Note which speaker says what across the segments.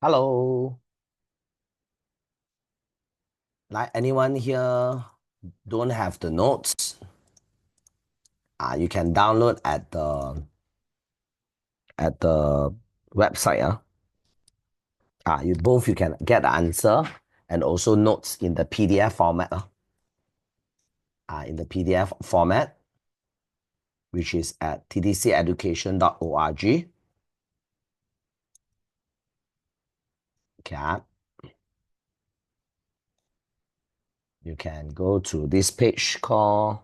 Speaker 1: Hello. Like anyone here don't have the notes? You can download at the website. You can get the answer and also notes in the PDF format. In the PDF format, which is at tdceducation.org. Okay. You can go to this page called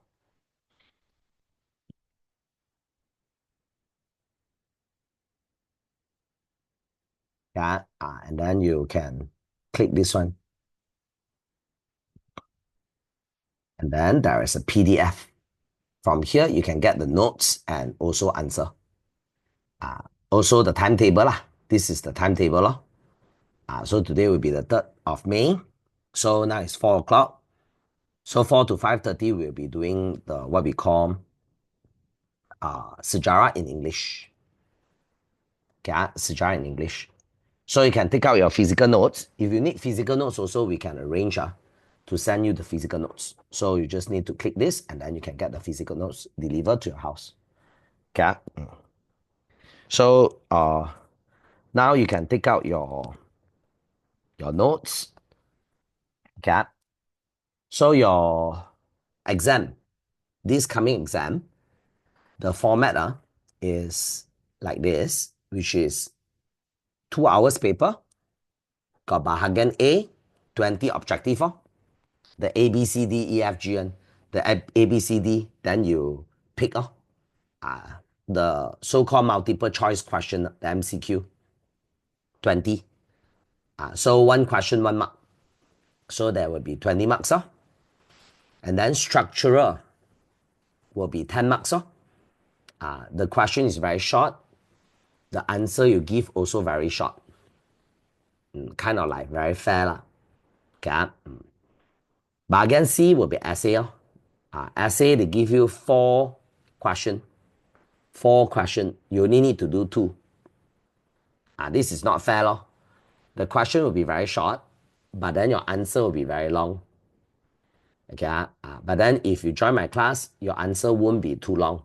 Speaker 1: and then you can click this one. And then there is a PDF. From here, you can get the notes and also answer. Also the timetable lah. This is the timetable lah. So today will be the 3rd of May. So now it's 4 o'clock. So 4 to 5:30 we'll be doing the what we call sejarah in English. Okay, sejarah in English. So you can take out your physical notes. If you need physical notes also, we can arrange to send you the physical notes. So you just need to click this and then you can get the physical notes delivered to your house. Okay. So now you can take out your notes. Okay. So your exam, this coming exam, the format is like this, which is 2 hours paper, got bahagian A, 20 objective. The A, B, C, D, E, F, G, N. The A, B, C, D, then you pick the so-called multiple choice question, the MCQ, 20. So one question, 1 mark. So there will be 20 marks. And then structural will be 10 marks. The question is very short. The answer you give also very short. Kind of like very fair lah. Okay. Bahagian C will be essay. Essay, they give you 4 questions. 4 questions. You only need to do 2. This is not fair. The question will be very short, but then your answer will be very long. Okay. But then if you join my class, your answer won't be too long.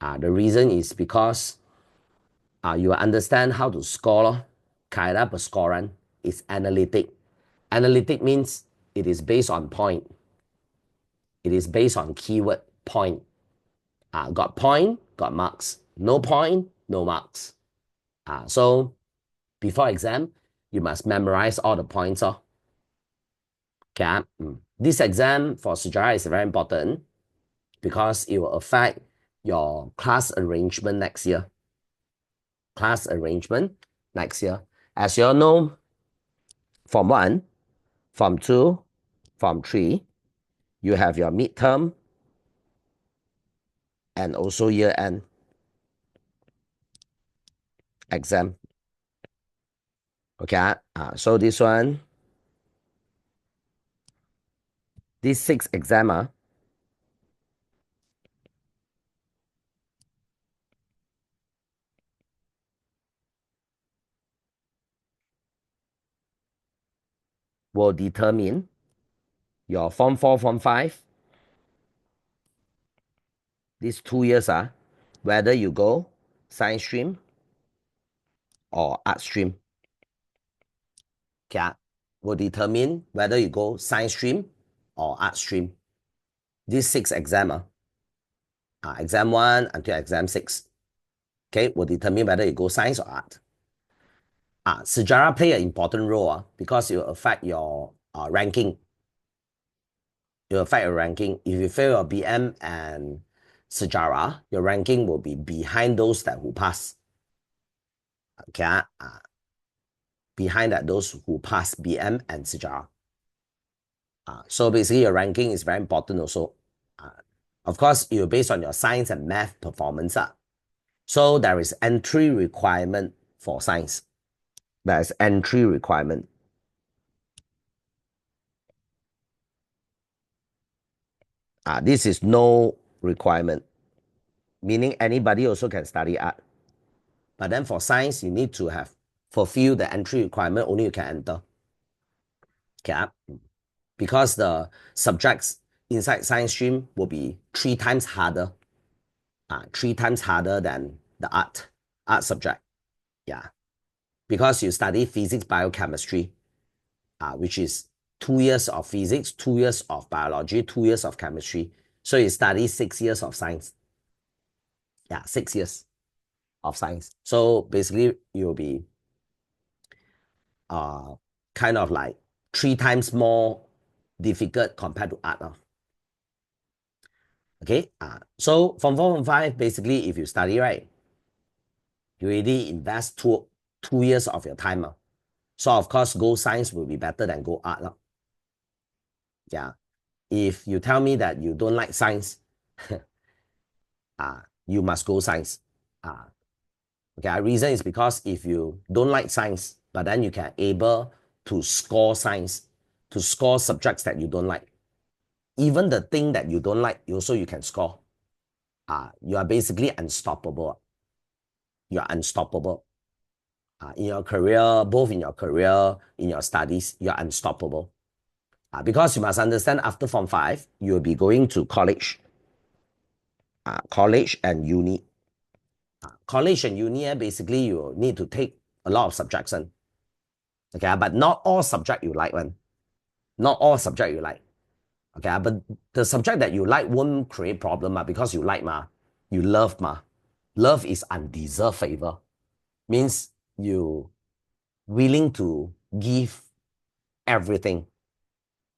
Speaker 1: The reason is because you understand how to score. Cara perscoran is analytic. Analytic means it is based on point. It is based on keyword point. Got point, got marks. No point, no marks. So before exam, you must memorize all the points. Okay. This exam for sejarah is very important because it will affect your class arrangement next year. Class arrangement next year. As you all know, Form 1, Form 2, Form 3, you have your midterm and also year-end exam. Okay, so this one, these 6 exam will determine your Form 4, Form 5, these 2 years, whether you go science stream or art stream. Okay, will determine whether you go science stream or art stream. These 6 exam, exam 1 until exam 6, okay, will determine whether you go science or art. Sejarah play an important role because it will affect your ranking. It will affect your ranking. If you fail your BM and sejarah, your ranking will be behind those that who pass. Okay, behind that those who pass BM and sejarah. So basically, your ranking is very important also. Of course, you're based on your science and math performance. So there is entry requirement for science. There is entry requirement. This is no requirement, meaning anybody also can study art. But then for science, you need to have fulfill the entry requirement, only you can enter. Okay, because the subjects inside science stream will be 3 times harder. 3 times harder than the art subject. Yeah. Because you study physics, biochemistry, which is 2 years of physics, 2 years of biology, 2 years of chemistry. So you study 6 years of science. Yeah, 6 years of science. So basically you'll be kind of like 3 times more difficult compared to art. Okay. So from 4, from 5, basically if you study, right, you already invest two years of your time. So of course, go science will be better than go art. Yeah. If you tell me that you don't like science, you must go science. Okay, the reason is because if you don't like science, but then you can able to score science, to score subjects that you don't like. Even the thing that you don't like, you can score. You are basically unstoppable. You are unstoppable. In your career, both in your career, in your studies, you are unstoppable. Because you must understand, after Form 5, you will be going to college. College and uni. College and uni, basically, you need to take a lot of subjects. Okay, but not all subject you like one. Not all subject you like. Okay, but the subject that you like won't create problem because you like you love Love is undeserved favor. Means you willing to give everything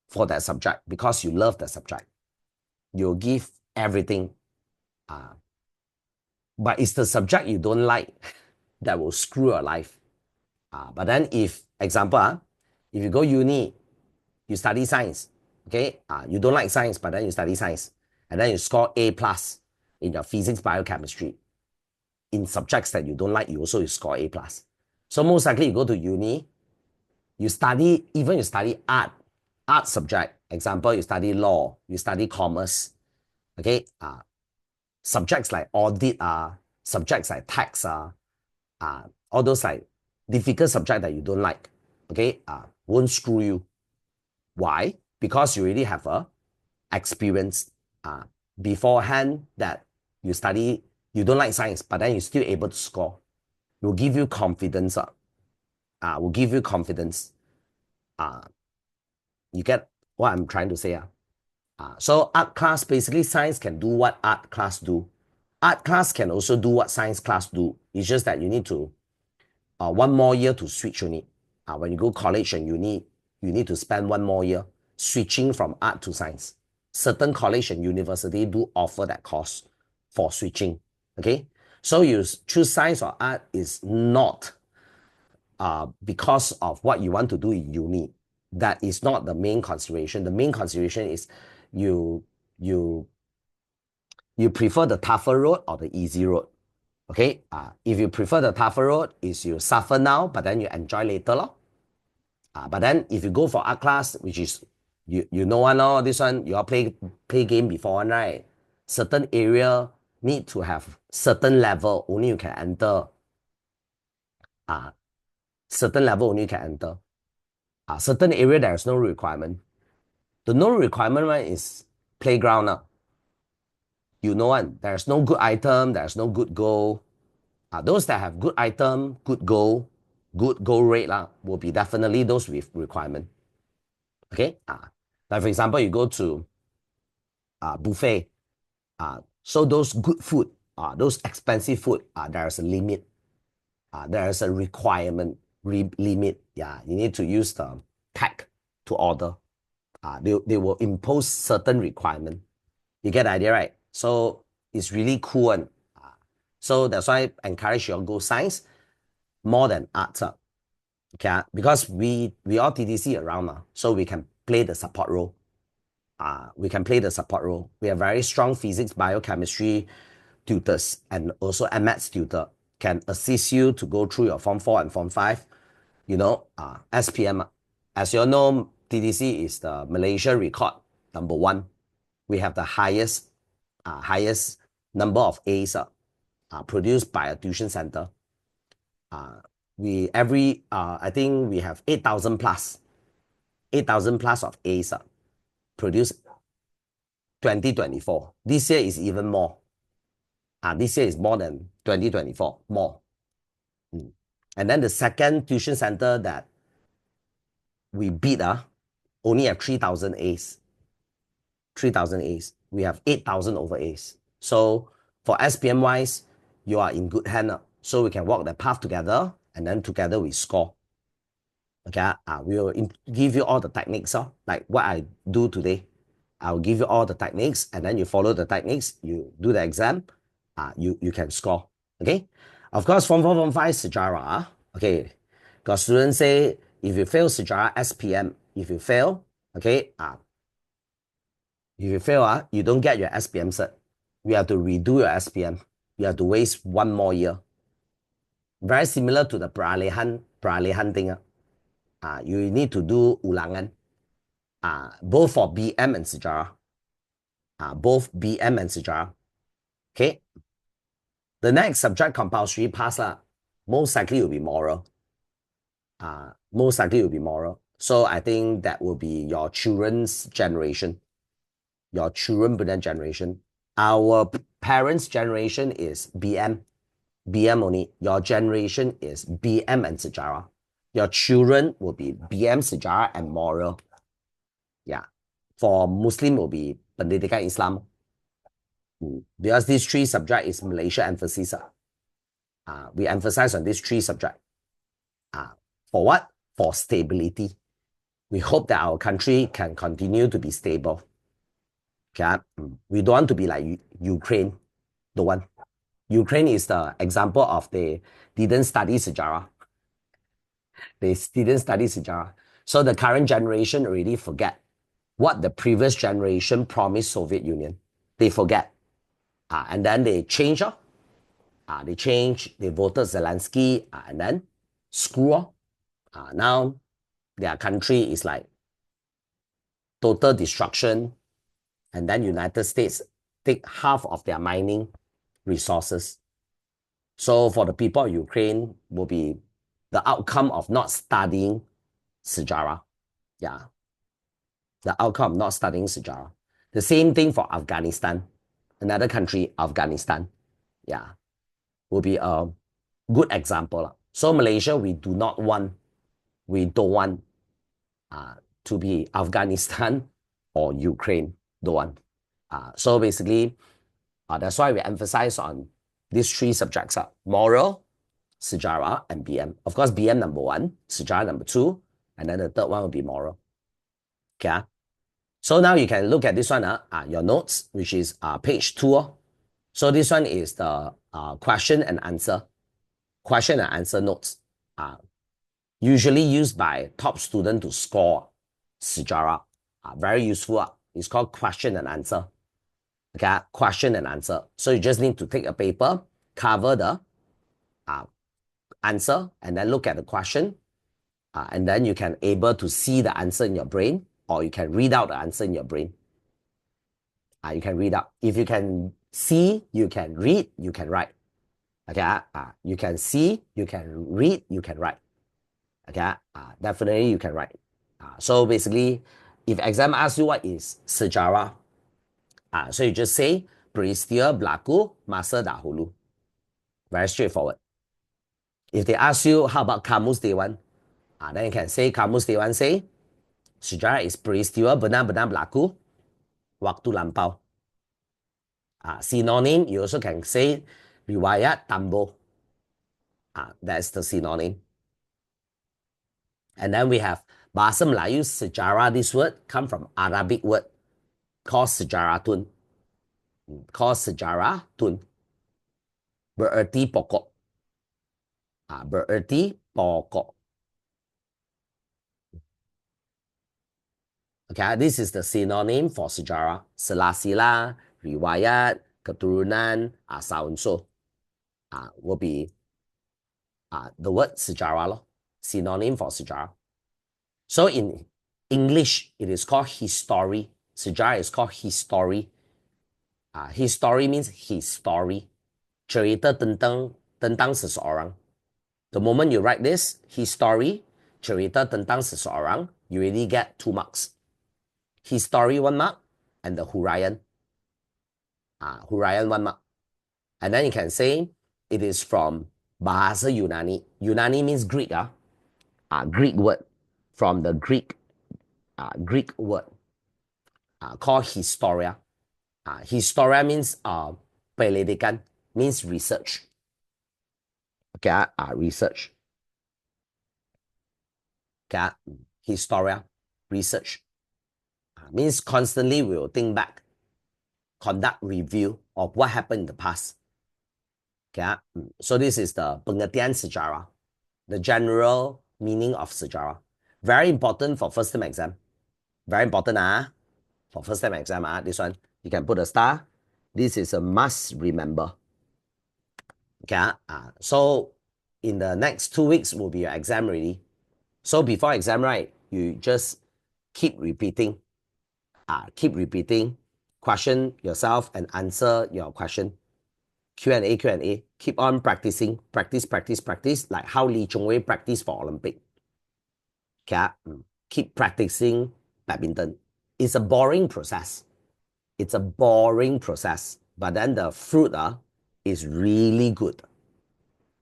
Speaker 1: for that subject because you love the subject. You'll give everything. But it's the subject you don't like that will screw your life. But then if, example, if you go uni, you study science, okay? You don't like science, but then you study science, and then you score A plus in your physics, biochemistry. In subjects that you don't like, you score A plus. So most likely you go to uni, you study art subject. Example, you study law, you study commerce, okay? Subjects like audit, subjects like tax, all those like difficult subject that you don't like, okay, won't screw you. Why? Because you already have a experience beforehand that you study, you don't like science, but then you're still able to score. It will give you confidence. Will give you confidence. You get what I'm trying to say? So art class, basically science can do what art class do. Art class can also do what science class do. It's just that you need to 1 more year to switch on it. When you go college and uni, you need to spend 1 more year switching from art to science. Certain college and university do offer that course for switching. Okay, so you choose science or art is not because of what you want to do in uni. That is not the main consideration. The main consideration is you prefer the tougher road or the easy road. Okay, if you prefer the tougher road, is you suffer now, but then you enjoy later. But then if you go for art class, which is, you know one, this one, you all play game before one, right? Certain area need to have certain level, only you can enter. Certain level only you can enter. Certain area there is no requirement. The no requirement one is playground. You know one, there's no good item, there's no good goal. Those that have good item, good goal rate will be definitely those with requirement. Okay, like for example, you go to buffet. So those good food, those expensive food, there's a limit. There's a requirement limit. Yeah, you need to use the tag to order. They will impose certain requirement. You get the idea, right? So it's really cool. And so that's why I encourage you to go science more than arts. Okay, because we all TDC around, so we can play the support role. We can play the support role. We have very strong physics, biochemistry tutors, and also a maths tutor can assist you to go through your Form 4 and Form 5. SPM. As you all know, TDC is the Malaysia record #1. We have the highest number of A's produced by a tuition center. I think we have 8,000 plus. 8,000 plus of A's produced 2024. This year is even more. This year is more than 2024, more. And then the second tuition center that we beat only have 3,000 A's. 3,000 A's. We have 8,000 over A's. So for SPM wise, you are in good hand. So we can walk the path together, and then together we score. Okay, we will give you all the techniques, like what I do today. I'll give you all the techniques, and then you follow the techniques, you do the exam, you can score. Okay, of course, Form 4, Form 5 sejarah. Okay, because students say if you fail sejarah SPM, if you fail, okay, you don't get your SPM cert. You have to redo your SPM. You have to waste 1 more year. Very similar to the peralihan thing. You need to do ulangan. Both for BM and sejarah. Both BM and sejarah. Okay. The next subject compulsory pass most likely will be moral. Most likely will be moral. So I think that will be your children's generation. Your children generation. Our parents' generation is BM. BM only. Your generation is BM and sejarah. Your children will be BM, sejarah, and moral. Yeah. For Muslim will be Pendidikan Islam. Because these 3 subjects is Malaysia emphasis. We emphasize on these 3 subjects. For what? For stability. We hope that our country can continue to be stable. Okay? We don't want to be like Ukraine. Don't want. Ukraine is the example of they didn't study sejarah. They didn't study sejarah. So the current generation already forget what the previous generation promised Soviet Union. They forget. And then they change. They voted Zelensky, and then screw. Now their country is like total destruction. And then United States take half of their mining resources. So for the people of Ukraine will be the outcome of not studying sejarah. Yeah. The outcome of not studying sejarah. The same thing for Afghanistan. Another country, Afghanistan. Yeah. Will be a good example. So Malaysia, we don't want to be Afghanistan or Ukraine. Don't want. So basically, that's why we emphasize on these 3 subjects: moral, sejarah, and BM. Of course, BM number 1, sejarah number 2, and then the third one will be moral. Okay. So now you can look at this one, your notes, which is page 2. So this one is the question and answer notes. Usually used by top student to score sejarah. Very useful. It's called question and answer. Okay, question and answer. So you just need to take a paper, cover the answer, and then look at the question. And then you can able to see the answer in your brain, or you can read out the answer in your brain. You can read out. If you can see, you can read, you can write. Okay, you can see, you can read, you can write. Okay, definitely you can write. So basically, if exam asks you what is sejarah, so you just say peristiwa berlaku masa dahulu. Very straightforward. If they ask you how about Kamus Dewan, then you can say Kamus Dewan say sejarah is peristiwa benar-benar berlaku waktu lampau. Synonym, you also can say riwayat tambo. That's the synonym. And then we have bahasa Melayu sejarah. This word come from Arabic word called sejaratun. Berarti pokok. Berarti pokok. Okay, this is the synonym for sejarah. Sela-sela, riwayat, keturunan, so and so will be the word sejarah, synonym for sejarah. So in English, it is called history. Sejarah is called history. History means his story. Cerita tentang seseorang. The moment you write this, history, cerita tentang seseorang, you already get 2 marks. History 1 mark, and the huraian. Huraian 1 mark. And then you can say it is from Bahasa Yunani. Yunani means Greek. Greek word. From the Greek word called historia. Historia means penyelidikan, means research. Okay, research. Okay, historia, research. Means constantly we will think back, conduct review of what happened in the past. Okay, so this is the pengertian sejarah, the general meaning of sejarah. Very important for first term exam. Very important for first term exam. This one, you can put a star. This is a must remember. Okay, so in the next 2 weeks will be your exam ready. So before exam, right, you just keep repeating, question yourself and answer your question. Q&A, keep on practicing, practice, like how Lee Chong-wei practiced for Olympic. Okay, keep practicing badminton. It's a boring process. But then the fruit is really good.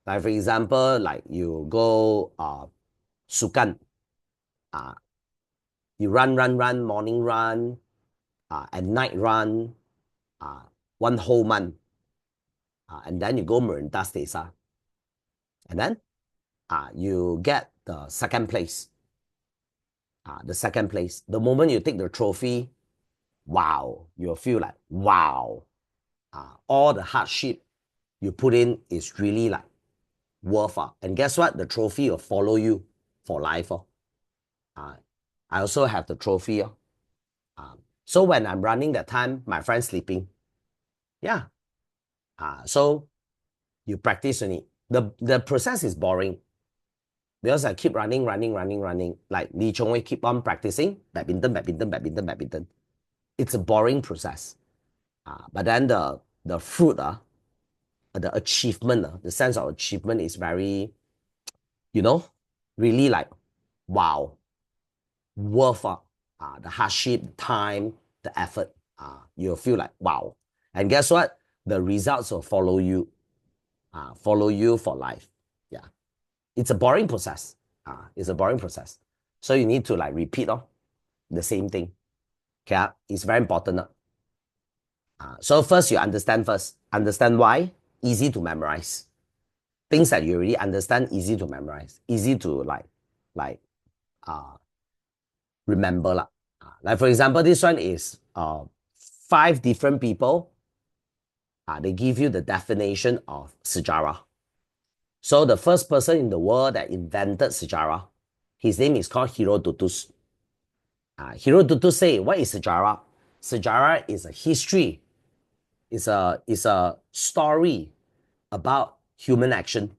Speaker 1: Like for example, like you go sukan, you run, morning run, at night run, 1 whole month, and then you go Merinda Stesa, and then you get the second place. The moment you take the trophy, wow, you'll feel like, wow, all the hardship you put in is really like worth. And guess what? The trophy will follow you for life. I also have the trophy. So when I'm running that time, my friend's sleeping. Yeah. So you practice on it. The process is boring. Because I keep running. Like Lee Chong-wei keep on practicing badminton. It's a boring process. But then the fruit, the achievement, the sense of achievement is very, really like, wow, worth the hardship, the time, the effort. You'll feel like, wow. And guess what? The results will follow you for life. Yeah. It's a boring process. So you need to like repeat the same thing. Okay. It's very important. So first you understand why. Easy to memorize. Things that you already understand, easy to memorize. Easy to remember. Like for example, this one is 5 different people. They give you the definition of sejarah. So the first person in the world that invented sejarah, his name is called Herodotus. Herodotus say, what is sejarah? Sejarah is a history. It's a story about human action.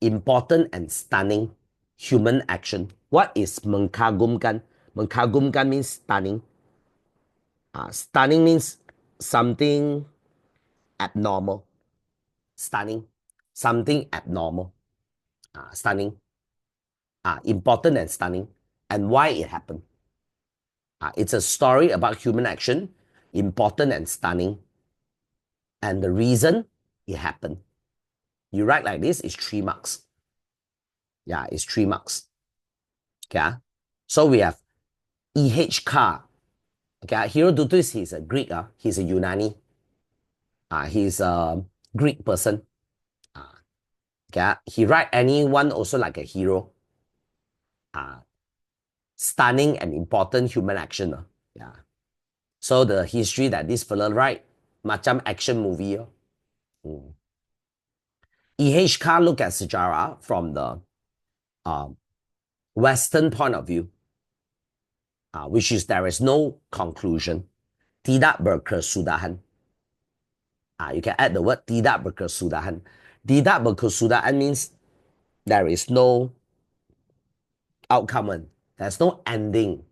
Speaker 1: Important and stunning human action. What is mengkagumkan? Mengkagumkan means stunning. Stunning means something abnormal. Stunning. Something abnormal. Stunning. Important and stunning. And why it happened. It's a story about human action, important and stunning. And the reason it happened. You write like this, it's 3 marks. Yeah, it's 3 marks. Okay. So we have EH car. Okay, Herodotus, he's a Greek. He's a Unani. He's a Greek person. Okay, he write anyone also like a hero. Stunning and important human action. Yeah. So the history that this fella write, macam action movie. EH car look at sejarah from the Western point of view, which is there is no conclusion. Tidak berkesudahan. You can add the word tidak berkesudahan. Tidak berkesudahan means there is no outcome. There's no ending.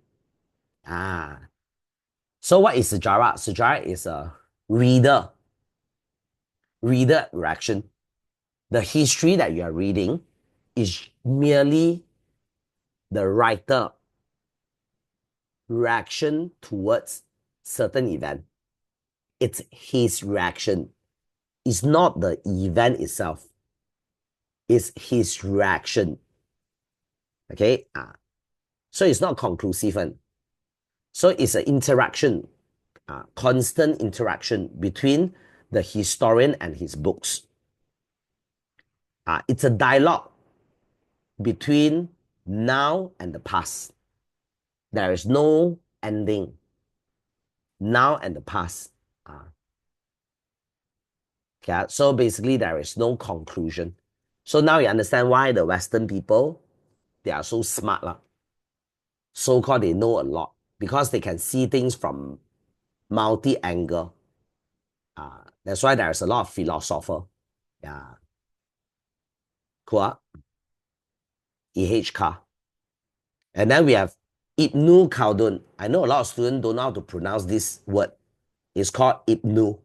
Speaker 1: So what is sejarah? Sejarah is a reader reaction. The history that you are reading is merely the writer reaction towards certain event. It's his reaction. It's not the event itself. It's his reaction. Okay? So it's not conclusive. So it's an interaction, constant interaction between the historian and his books. It's a dialogue between now and the past. There is no ending. Now and the past. Okay, so basically there is no conclusion. So now you understand why the Western people, they are so smart. So-called they know a lot because they can see things from multi-angle. That's why there's a lot of philosopher. Yeah. Cool. E.H. Carr. And then we have Ibn Khaldun. I know a lot of students don't know how to pronounce this word. It's called Ibn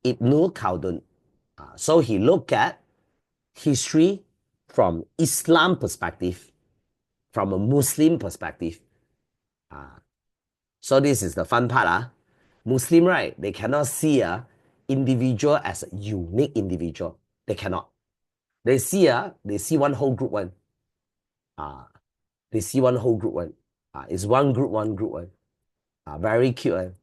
Speaker 1: Khaldun. So he looked at history from Islam perspective, from a Muslim perspective. So this is the fun part. Muslim, right? They cannot see a individual as a unique individual. They cannot. They see one whole group one. They see one whole group one. It's one group one. Very cute.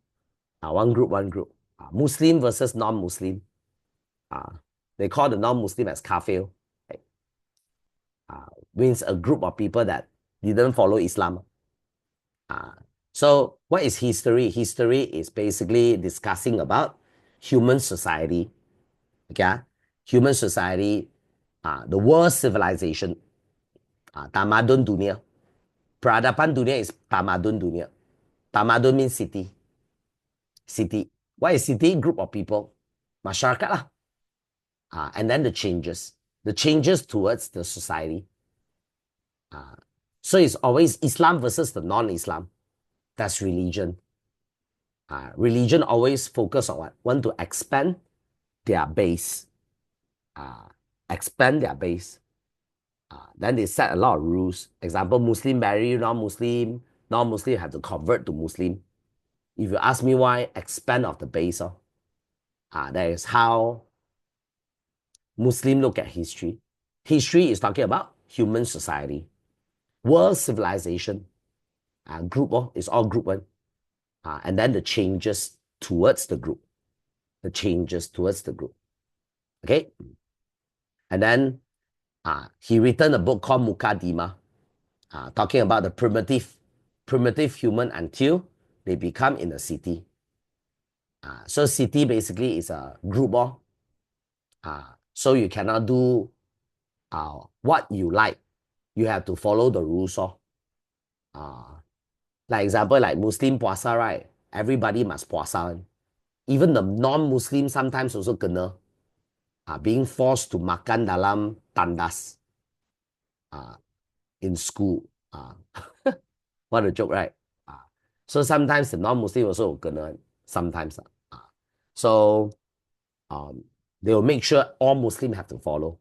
Speaker 1: One group. Muslim versus non-Muslim. They call the non-Muslim as kafir. Means a group of people that didn't follow Islam. So what is history? History is basically discussing about human society. Okay? Human society, the world civilization, tamadun dunia. Peradaban dunia is tamadun dunia. Tamadun means city. City. What is city? Group of people. Masyarakat lah. And then the changes. The changes towards the society. So it's always Islam versus the non-Islam. That's religion. Religion always focus on what? Want to expand their base. Expand their base. Then they set a lot of rules. Example, Muslim marry non-Muslim. Non-Muslim have to convert to Muslim. If you ask me why, expand of the base. That is how Muslim look at history. History is talking about human society. World civilization. Group is all group one. And then the changes towards the group. The changes towards the group. Okay? And then he written a book called Mukaddimah, talking about the primitive human until they become in a city. So city basically is a group. So you cannot do what you like. You have to follow the rules. Like example, like Muslim puasa, right? Everybody must puasa. Even the non-Muslim sometimes also kena. Being forced to makan dalam tandas in school. What a joke, right? So sometimes the non-Muslim also kena. Sometimes. So they will make sure all Muslims have to follow.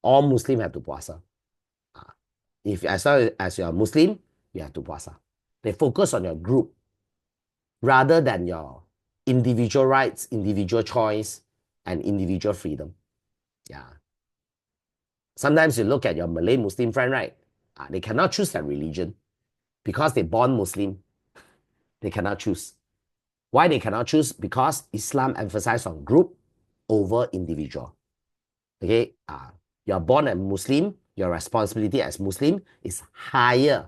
Speaker 1: All Muslims have to puasa. If as long as you're a Muslim, you have to puasa. They focus on your group rather than your individual rights, individual choice, and individual freedom. Yeah. Sometimes you look at your Malay Muslim friend, right? They cannot choose their religion because they born Muslim. They cannot choose. Why they cannot choose? Because Islam emphasizes on group over individual. Okay? You're born a Muslim, your responsibility as Muslim is higher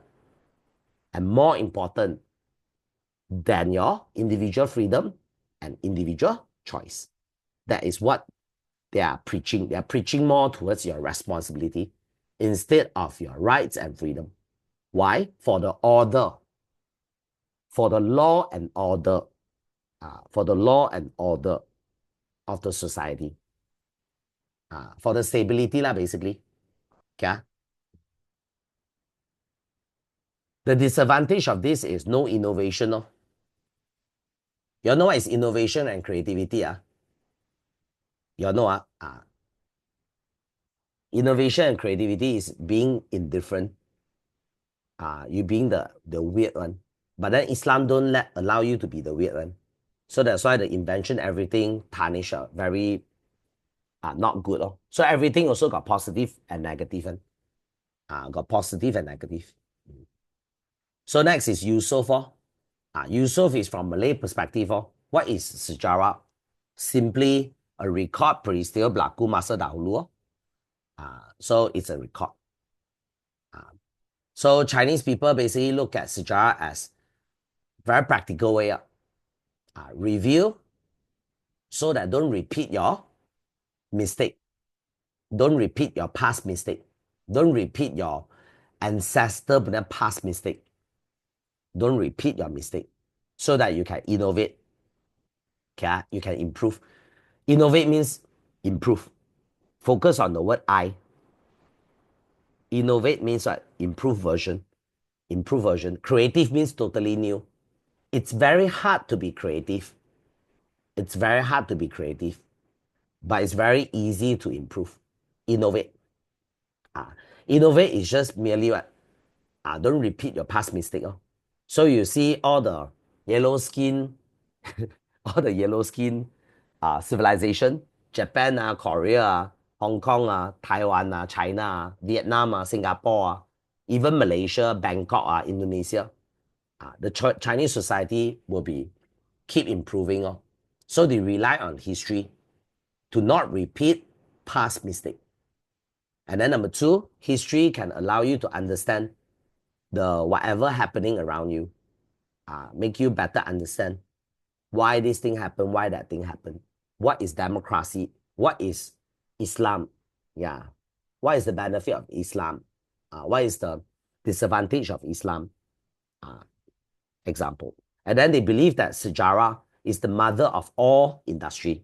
Speaker 1: and more important than your individual freedom and individual choice. That is what they are preaching. They are preaching more towards your responsibility instead of your rights and freedom. Why? For the order. For the law and order. For the law and order of the society. For the stability lah, basically. Okay? The disadvantage of this is no innovation. You know what is innovation and creativity? You know Innovation and creativity is being indifferent. You being the weird one. But then Islam don't allow you to be the weird one. So that's why the invention, everything tarnish very not good. So everything also got positive and negative. Got positive and negative. So next is Yusuf. Yusuf is from Malay perspective. What is sejarah? Simply a record peristiwa berlaku masa dahulu. So it's a record. So Chinese people basically look at sejarah as very practical way. Review so that don't repeat your mistake. Don't repeat your past mistake. Don't repeat your ancestor past mistake. Don't repeat your mistake so that you can innovate. Okay, you can improve. Innovate means improve. Focus on the word I. Innovate means what? Improve version. Improve version. Creative means totally new. It's very hard to be creative. It's very hard to be creative, but it's very easy to improve. Innovate. Innovate is just merely what? Don't repeat your past mistake. So you see all the yellow skin, all the yellow skin civilization, Japan, Korea, Hong Kong, Taiwan, China, Vietnam, Singapore, even Malaysia, Bangkok, Indonesia. The Chinese society will be keep improving. So they rely on history to not repeat past mistake. And then number two, history can allow you to understand the whatever happening around you, make you better understand why this thing happened, why that thing happened. What is democracy? What is Islam? Yeah. What is the benefit of Islam? What is the disadvantage of Islam? Example. And then they believe that sejarah is the mother of all industry.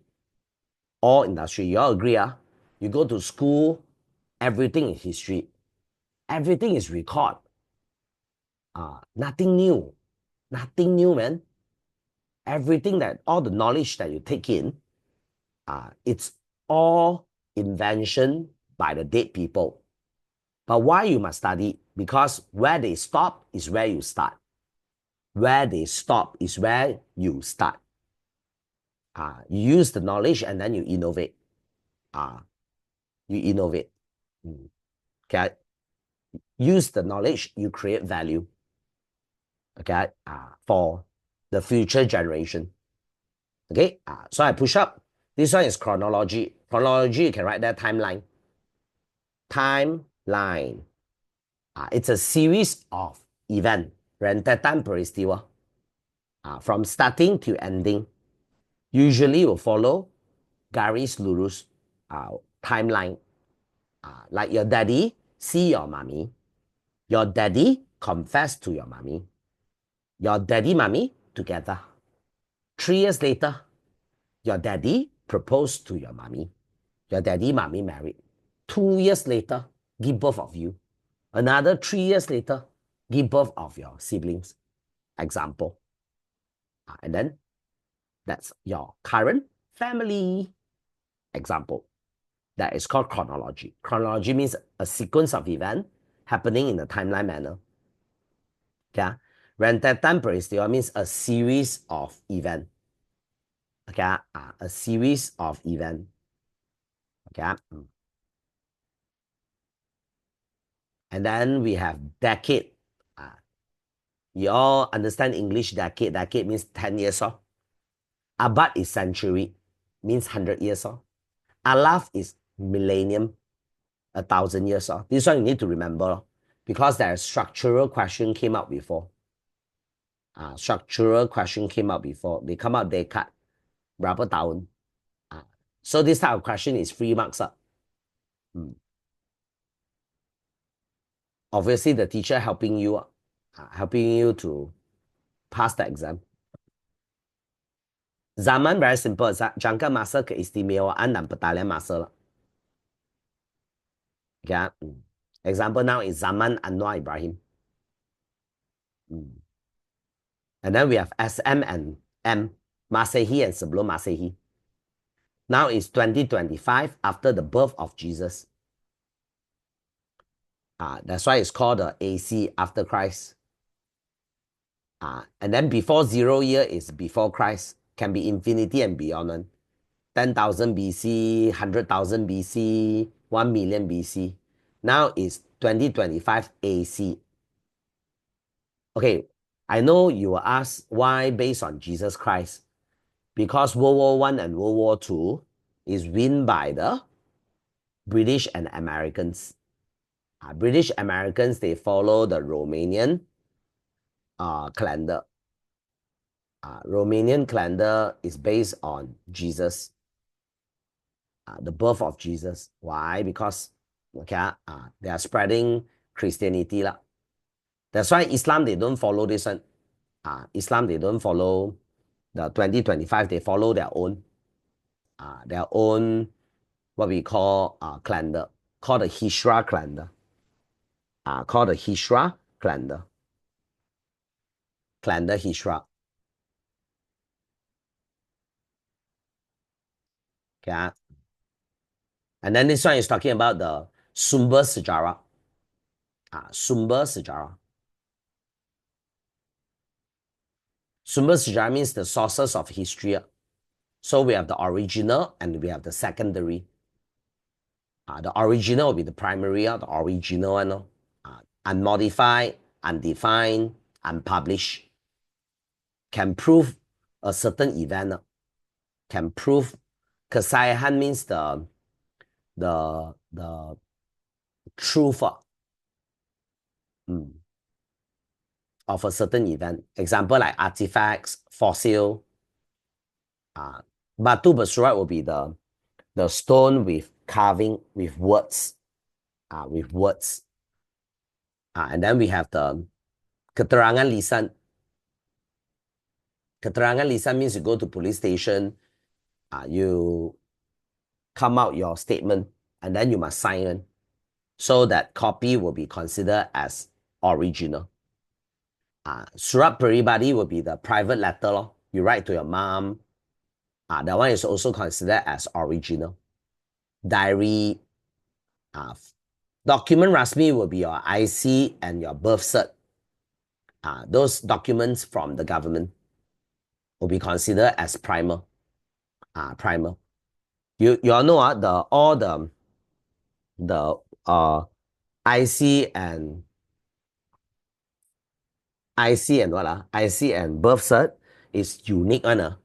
Speaker 1: All industry. You all agree? You go to school, everything is history. Everything is record. Nothing new. Nothing new, man. Everything that, all the knowledge that you take in, it's all invention by the dead people. But why you must study? Because where they stop is where you start. Where they stop is where you start. You use the knowledge and then you innovate. You innovate. Okay. Use the knowledge, you create value. Okay. For the future generation. Okay. So I push up. This one is chronology. Chronology, you can write that timeline. Timeline. It's a series of events. Rentetan peristiwa. From starting to ending. Usually will follow garis lurus timeline. Like your daddy see your mommy. Your daddy confess to your mommy. Your daddy, mommy together. 3 years later, your daddy proposed to your mommy. Your daddy, mommy married. 2 years later, give birth of you. Another 3 years later, give birth of your siblings. Example. And then that's your current family. Example. That is called chronology. Chronology means a sequence of events happening in a timeline manner. Okay. Rentetan peristiwa means a series of events. Okay. A series of events. Okay. And then we have decade. You all understand English decade. Decade means 10 years. Abad is century, means 100 years. Alaf is millennium, 1,000 years. This one you need to remember because there is structural question came out before. Structural question came out before. They come out, they cut. Berapa tahun? So this type of question is 3 marks. Obviously, the teacher helping you to pass the exam. Zaman very simple. Jangka masa keistimewaan dan pertalian masa. Okay. Example now is Zaman Anwar Ibrahim. And then we have SM and M, Masehi and sebelum Masehi. Now it's 2025 after the birth of Jesus. That's why it's called the AC, after Christ. And then before 0 year is before Christ. Can be infinity and beyond. 10,000 BC, 100,000 BC, 1 million BC. Now it's 2025 AC. Okay, I know you will ask why based on Jesus Christ. Because World War I and World War II is won by the British and Americans. British Americans, they follow the Romanian calendar. Romanian calendar is based on Jesus, the birth of Jesus. Why? Because okay, they are spreading Christianity lah. That's why Islam, they don't follow this one. Islam, they don't follow the 2025. They follow their own what we call calendar, called the Hijra calendar. Called the Hijra calendar. Calendar Hijra. Okay. And then this one is talking about the sumber sejarah. Sumber sejarah. Sumber sejarah means the sources of history. So we have the original and we have the secondary. The original will be the primary, the original one. Unmodified, undefined, unpublished. Can prove a certain event. Can prove. Kesahihan means the truth of a certain event. Example like artifacts, fossil. Batu bersurat will be the stone with carving, with words. With words. And then we have the keterangan lisan. Keterangan lisan means you go to police station, you come out your statement, and then you must sign it. So that copy will be considered as original. Surat peribadi will be the private letter. You write to your mom. That one is also considered as original. Diary. Document rasmi will be your IC and your birth cert. Those documents from the government will be considered as primer. Primer. You all know all the IC and what IC and birth cert is unique one.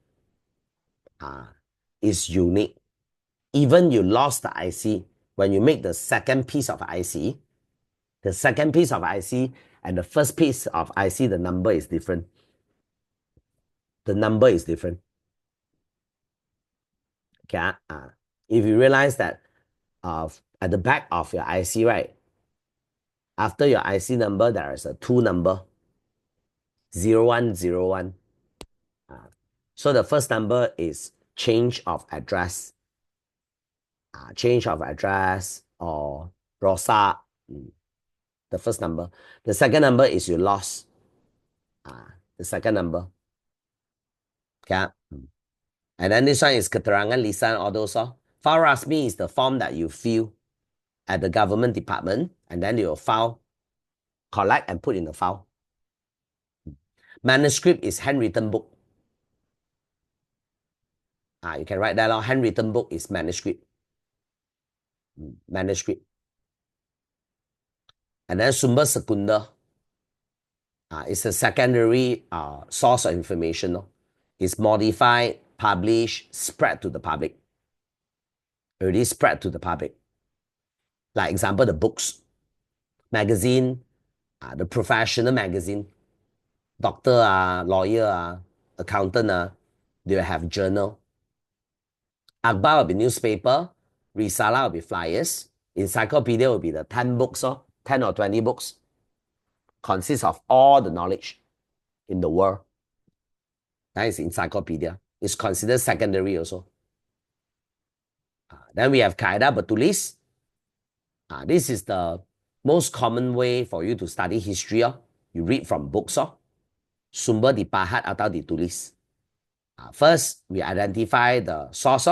Speaker 1: Is unique. Even you lost the IC, when you make the second piece of IC, the second piece of IC and the first piece of IC, the number is different. The number is different. Okay. If you realize that at the back of your IC, right, after your IC number, there is a 2 number, 0101. So the first number is change of address. Change of address or rosak. The first number. The second number is you lost. The second number. Okay. And then this one is keterangan lisan, all those. File rasmi is the form that you fill at the government department, and then you will file, collect and put in the file. Manuscript is handwritten book. You can write that down. Handwritten book is manuscript. Manuscript. And then sumber sekunder is a secondary source of information. It's modified, published, spread to the public. Already spread to the public. Like example, the books, magazine, the professional magazine, doctor, lawyer, accountant, they will have journal. Akhbar will be newspaper, Risalah will be flyers, encyclopedia will be the 10 books, 10 or 20 books, consists of all the knowledge in the world. That is encyclopedia. It's considered secondary also. Then we have kaedah bertulis. This is the most common way for you to study history. You read from books. Sumber dipahat atau ditulis. First, we identify the source.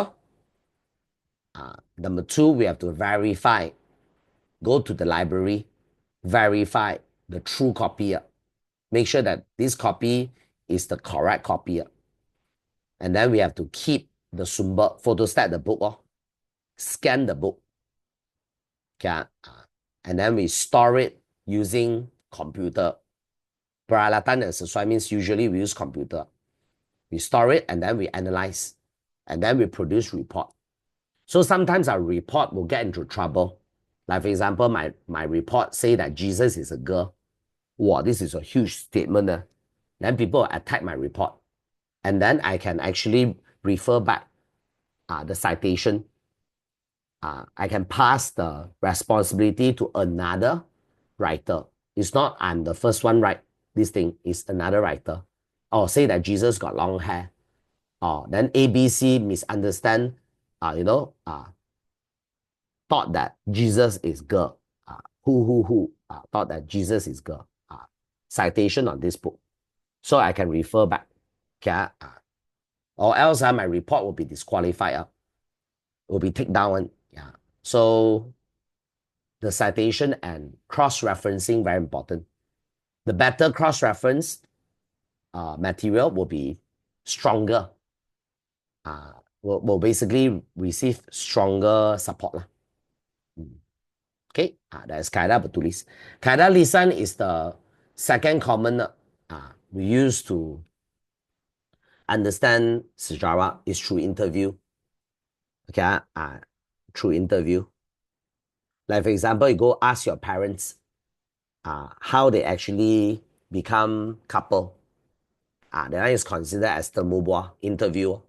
Speaker 1: Number 2, we have to verify. Go to the library. verify the true copy. Make sure that this copy is the correct copy. And then we have to keep the sumber, photostat the book, scan the book. Okay, and then we store it using computer. Peralatan and sesuai means usually we use computer. We store it and then we analyze. And then we produce report. So sometimes our report will get into trouble. Like for example, my report say that Jesus is a girl. Wow, this is a huge statement. Then people attack my report. And then I can actually refer back the citation. I can pass the responsibility to another writer. It's not I'm the first one write this thing, it's another writer. Or say that Jesus got long hair. Or then ABC misunderstand, thought that Jesus is girl. Who thought that Jesus is girl. Citation on this book. So I can refer back. Okay? Or else my report will be disqualified. Will be taken down. Yeah. So the citation and cross-referencing very important. The better cross-reference material will be stronger. Will basically receive stronger support. Okay, that is kaidah bertulis. Kaidah lisan is the second common we use to understand sejarah is through interview. Okay, through interview. Like for example, you go ask your parents how they actually become couple. That one is considered as the mubah interview.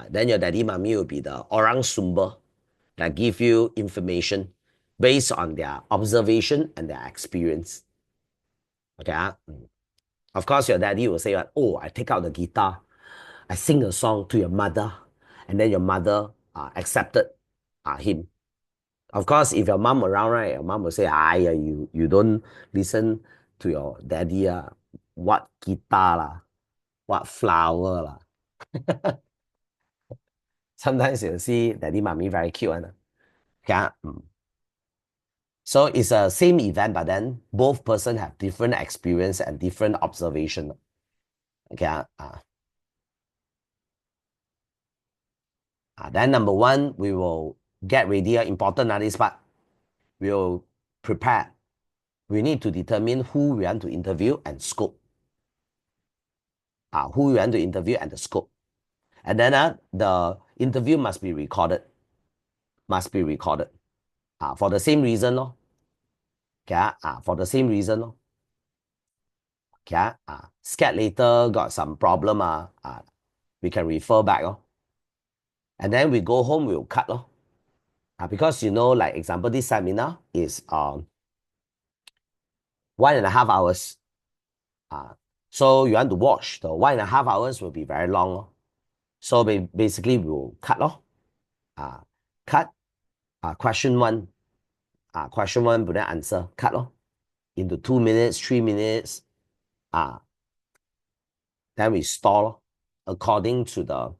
Speaker 1: Then your daddy, mommy will be the orang sumber that give you information based on their observation and their experience. Okay. Of course, your daddy will say, oh, I take out the guitar, I sing a song to your mother, and then your mother accepted him. Of course, if your mom around, right, your mom will say, you don't listen to your daddy, what guitar lah, what flower lah. Sometimes you'll see daddy, mommy very cute. Okay? So it's a same event, but then both person have different experience and different observation. Okay? Then number one, we will get ready. Important on this part. We will prepare. We need to determine who we want to interview and scope. Who we want to interview and the scope. And then the interview must be recorded. Must be recorded. For the same reason. Okay, for the same reason. Okay, scared later got some problem. We can refer back. And then we go home, we'll cut. Because like example, this seminar is 1.5 hours. So you want to watch, the 1.5 hours will be very long. So basically we'll cut. Cut question one. Question one, but then answer. Cut into 2 minutes, 3 minutes. Then we store according to the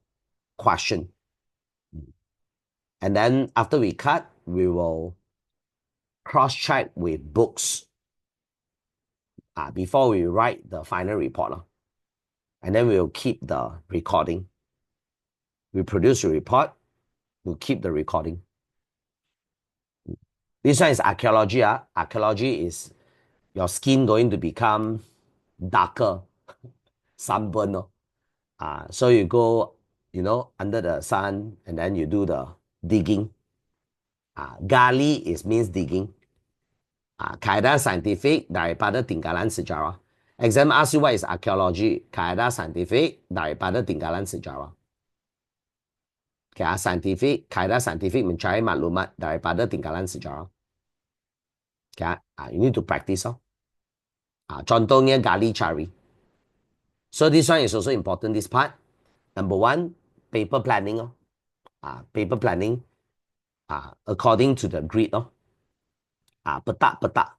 Speaker 1: question. And then after we cut, we will cross-check with books before we write the final report. And then we will keep the recording. We produce a report, we'll keep the recording. This one is archaeology. Archaeology is your skin going to become darker, sunburn. So you go, under the sun, and then you do the digging. Gali means digging. Kaedah scientific daripada tinggalan sejarah. Exam ask you what is archaeology. Kaedah scientific daripada tinggalan sejarah. Okay, kaedah scientific mencari maklumat daripada tinggalan sejarah. Okay, you need to practice. Contohnya gali cari. So this one is also important, this part. Number one, paper planning. Paper planning according to the grid. Petak.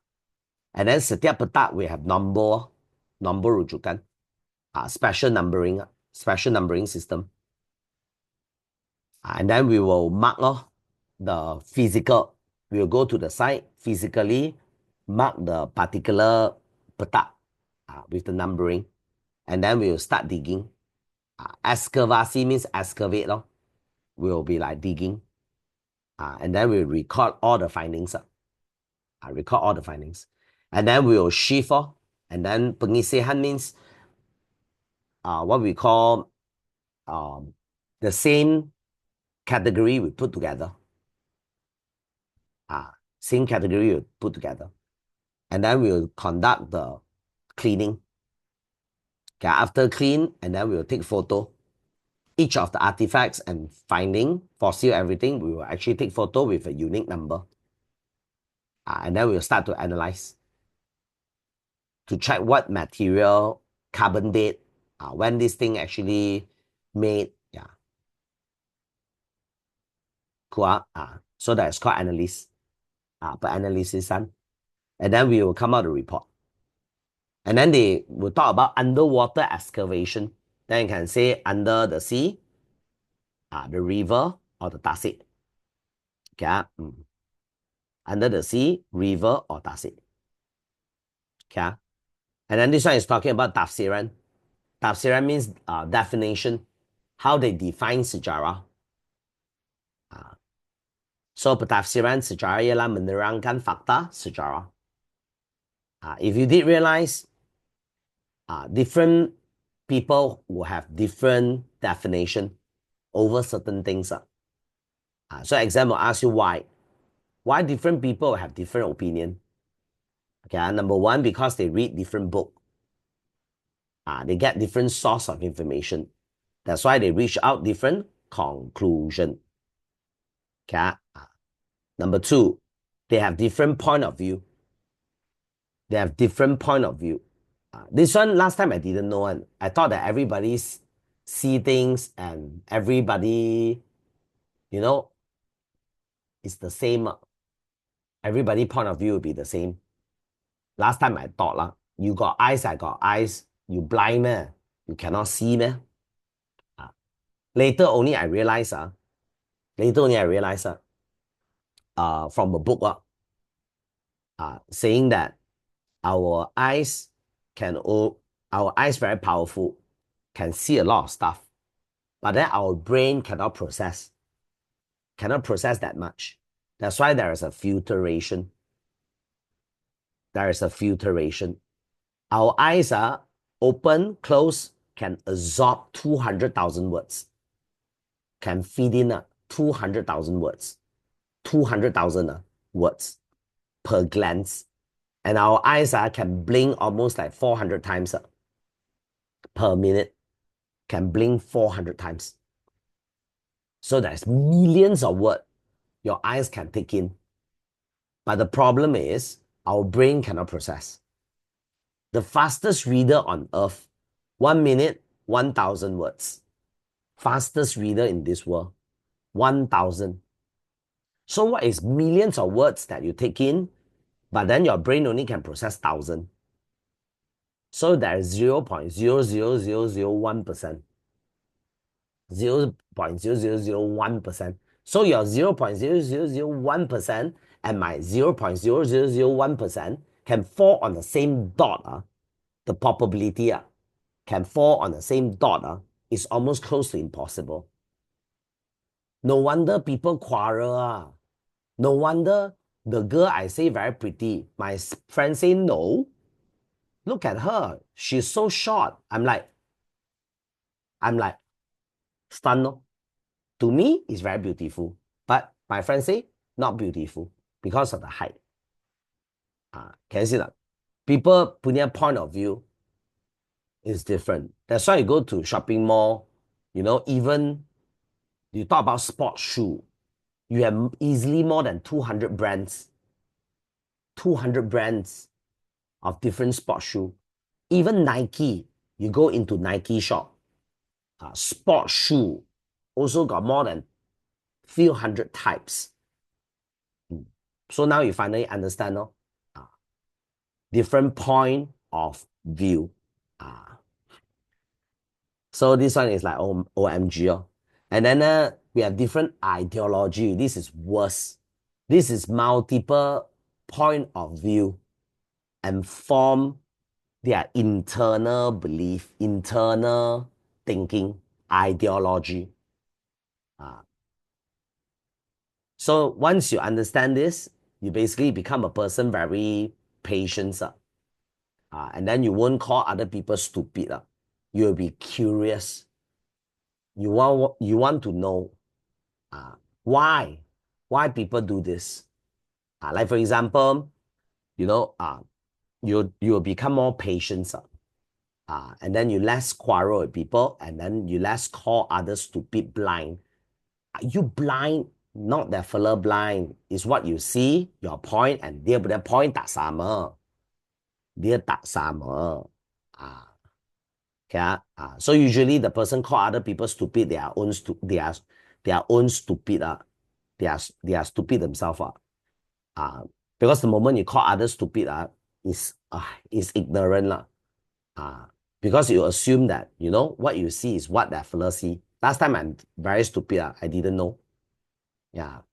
Speaker 1: And then setiap petak we have number rujukan. Special numbering system. And then we will mark the physical. We will go to the site physically, mark the particular petak with the numbering, and then we will start digging. Excavasi means excavate. We will be like digging. And then we record all the findings. Record all the findings. And then we will shift. And then pengisihan means what we call the same category we put together. Same category we put together. And then we'll conduct the cleaning. Okay, after clean, and then we'll take photo. Each of the artifacts and finding, fossil, everything, we will actually take photo with a unique number. And then we'll start to analyze to check what material, carbon date, when this thing actually made. Yeah. Cool. So that's called analysis. Analysis. And then we will come out the report. And then they will talk about underwater excavation. Then you can say under the sea, the river, or the tasik. Okay. Under the sea, river, or tasik. Okay. And then this one is talking about tafsiran. Tafsiran means definition, how they define sejarah. So pentafsiran sejarah ialah menerangkan fakta sejarah. If you did realize, different people will have different definition over certain things. So exam will ask you why. Why different people have different opinion? Okay, number one, because they read different book. They get different source of information. That's why they reach out different conclusion. Okay. Number two, they have different point of view. They have different point of view. This one, last time I didn't know one. I thought that everybody see things and everybody, is the same. Everybody point of view will be the same. Last time I thought, you got eyes, I got eyes. You blind, man. You cannot see, man. Later only I realize, from a book, saying that our eyes very powerful, can see a lot of stuff, but then our brain cannot process that much. That's why there is a filtration. Our eyes are open, close, can absorb 200,000 words, can feed in 200,000 words, 200,000 words per glance. And our eyes can blink almost like 400 times per minute, can blink 400 times. So there's millions of words your eyes can take in. But the problem is our brain cannot process. The fastest reader on earth, 1 minute, 1,000 words. Fastest reader in this world, 1,000. So what is millions of words that you take in, but then your brain only can process 1,000? So there is 0.00001%. 0.0001%. So your 0.0001% and my 0.0001% can fall on the same dot. The probability can fall on the same dot is almost close to impossible. No wonder people quarrel. No wonder the girl I say very pretty, my friend say no. Look at her, she's so short. I'm like stunned. To me, it's very beautiful, but my friend say not beautiful because of the height. Can you see that? People punya point of view is different. That's why you go to shopping mall, even you talk about sports shoe, you have easily more than 200 brands. 200 brands of different sports shoe. Even Nike, you go into Nike shop, sports shoe also got more than few hundred types. So now you finally understand different point of view. So this one is like OMG. And then we have different ideology. This is worse. This is multiple point of view. and form their internal belief, internal thinking, ideology. So once you understand this, you basically become a person very patient. And then you won't call other people stupid. You will be curious. You want to know why people do this. Like for example, you know, you will become more patient. And then you less quarrel with people, and then you less call others stupid, blind. Are you blind? Not that fella blind. It's what you see, your point, and dia punya point tak sama. Dia tak sama. Okay, so usually the person call other people stupid, their own stupid. They are stupid themselves. Because the moment you call others stupid, is ignorant. Because you assume that, what you see is what that fella see. Last time I'm very stupid. I didn't know. Yeah.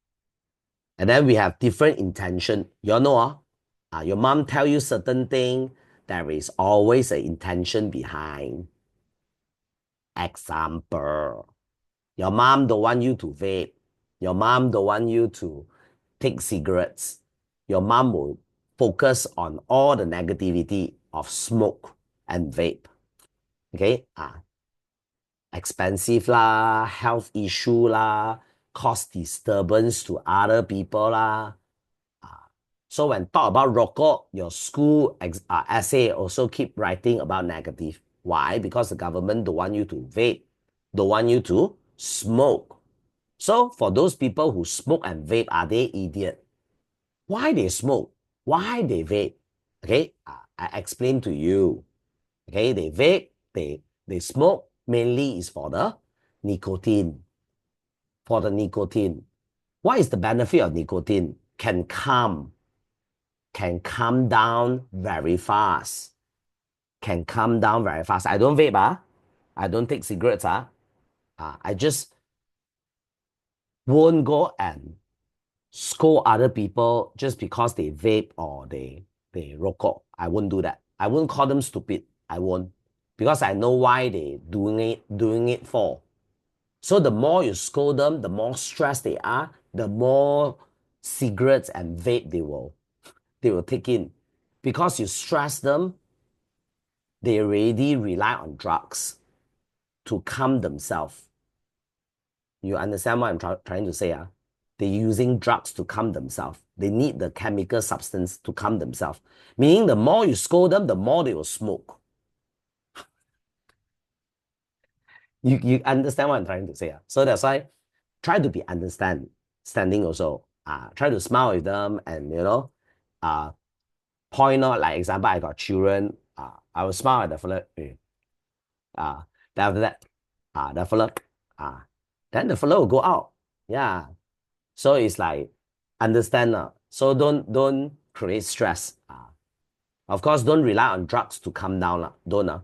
Speaker 1: And then we have different intention. You know, your mom tell you certain thing, there is always an intention behind. Example, your mom don't want you to vape. Your mom don't want you to take cigarettes. Your mom will focus on all the negativity of smoke and vape. Okay? Expensive lah, health issue lah, cause disturbance to other people lah. So when talk about rokok, your school essay also keep writing about negative. Why? Because the government don't want you to vape, don't want you to smoke. So for those people who smoke and vape, are they idiot? Why they smoke? Why they vape? Okay, I explain to you. Okay, they vape, they smoke, mainly is for the nicotine. For the nicotine. What is the benefit of nicotine? Can calm down very fast. Can calm down very fast. I don't vape. I don't take cigarettes. I just won't go and scold other people just because they vape or they rokok. I won't do that. I won't call them stupid. I won't. Because I know why they doing it for. So the more you scold them, the more stressed they are, the more cigarettes and vape they will take in. Because you stress them, they already rely on drugs to calm themselves. You understand what I'm trying to say? They're using drugs to calm themselves. They need the chemical substance to calm themselves. Meaning the more you scold them, the more they will smoke. You understand what I'm trying to say? So that's why try to be standing also. Try to smile with them and, point out, like example, I got children. I will smile at the fella. Then after that, the fella, then the fella will go out. Yeah. So it's like, understand. So don't create stress. Of course, don't rely on drugs to calm down. Don't.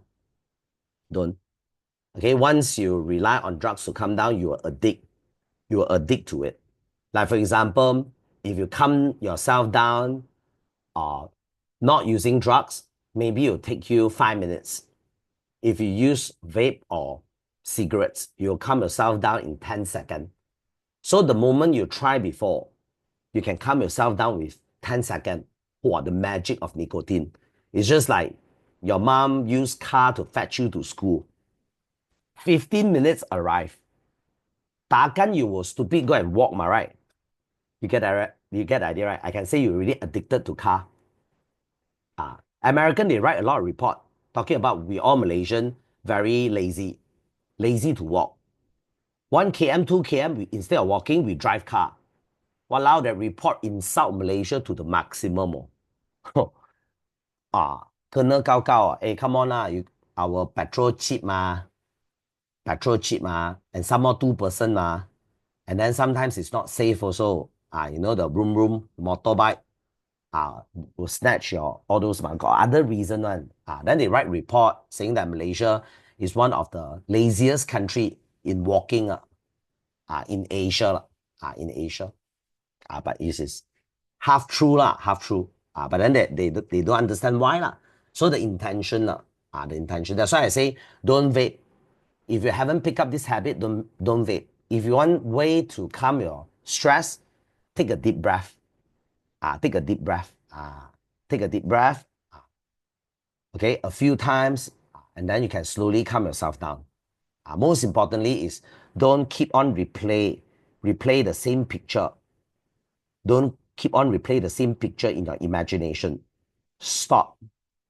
Speaker 1: Okay, once you rely on drugs to calm down, you will addict to it. Like for example, if you calm yourself down not using drugs, maybe it'll take you 5 minutes. If you use vape or cigarettes, you'll calm yourself down in 10 seconds. So the moment you try before, you can calm yourself down with 10 seconds. What the magic of nicotine. It's just like your mom used car to fetch you to school. 15 minutes arrive. Takkan you will stupid go and walk, right? You get that right? You get the idea, right? I can say you're really addicted to car. American, they write a lot of report talking about we all Malaysian very lazy to walk. 1 km, 2 km, instead of walking, we drive car. Walao, that report insult Malaysia to the maximum. Kena kau. Hey, come on our petrol cheap and some more 2% and then sometimes it's not safe also. The room motorbike will snatch your all those got other reason one. Then they write report saying that Malaysia is one of the laziest country in walking in Asia. But it is half true half true. But then they don't understand why lah. So the intention lah, the intention. That's why I say don't vape. If you haven't picked up this habit, don't vape. If you want way to calm your stress, take a deep breath. Take a deep breath. Take a deep breath. Okay, a few times, and then you can slowly calm yourself down. Most importantly is don't keep on replay the same picture. Don't keep on replay the same picture in your imagination. Stop,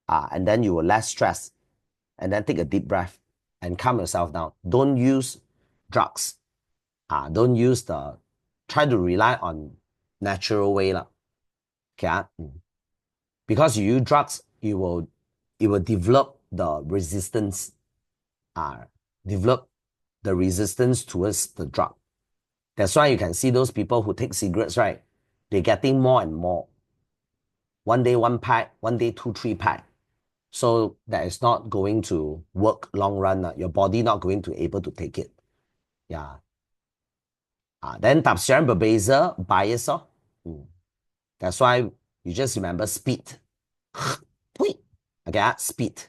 Speaker 1: and then you will less stress, and then take a deep breath and calm yourself down. Don't use drugs. Don't use try to rely on natural way lah. Okay, because you use drugs, it will develop the resistance. Develop the resistance towards the drug. That's why you can see those people who take cigarettes, right? They're getting more and more. One day, 1 pack, one day, 2, 3 pack. So that is not going to work long run. Your body not going to able to take it. Yeah. Then tafsiran berbeza, bias. That's why you just remember speed. Okay, speed.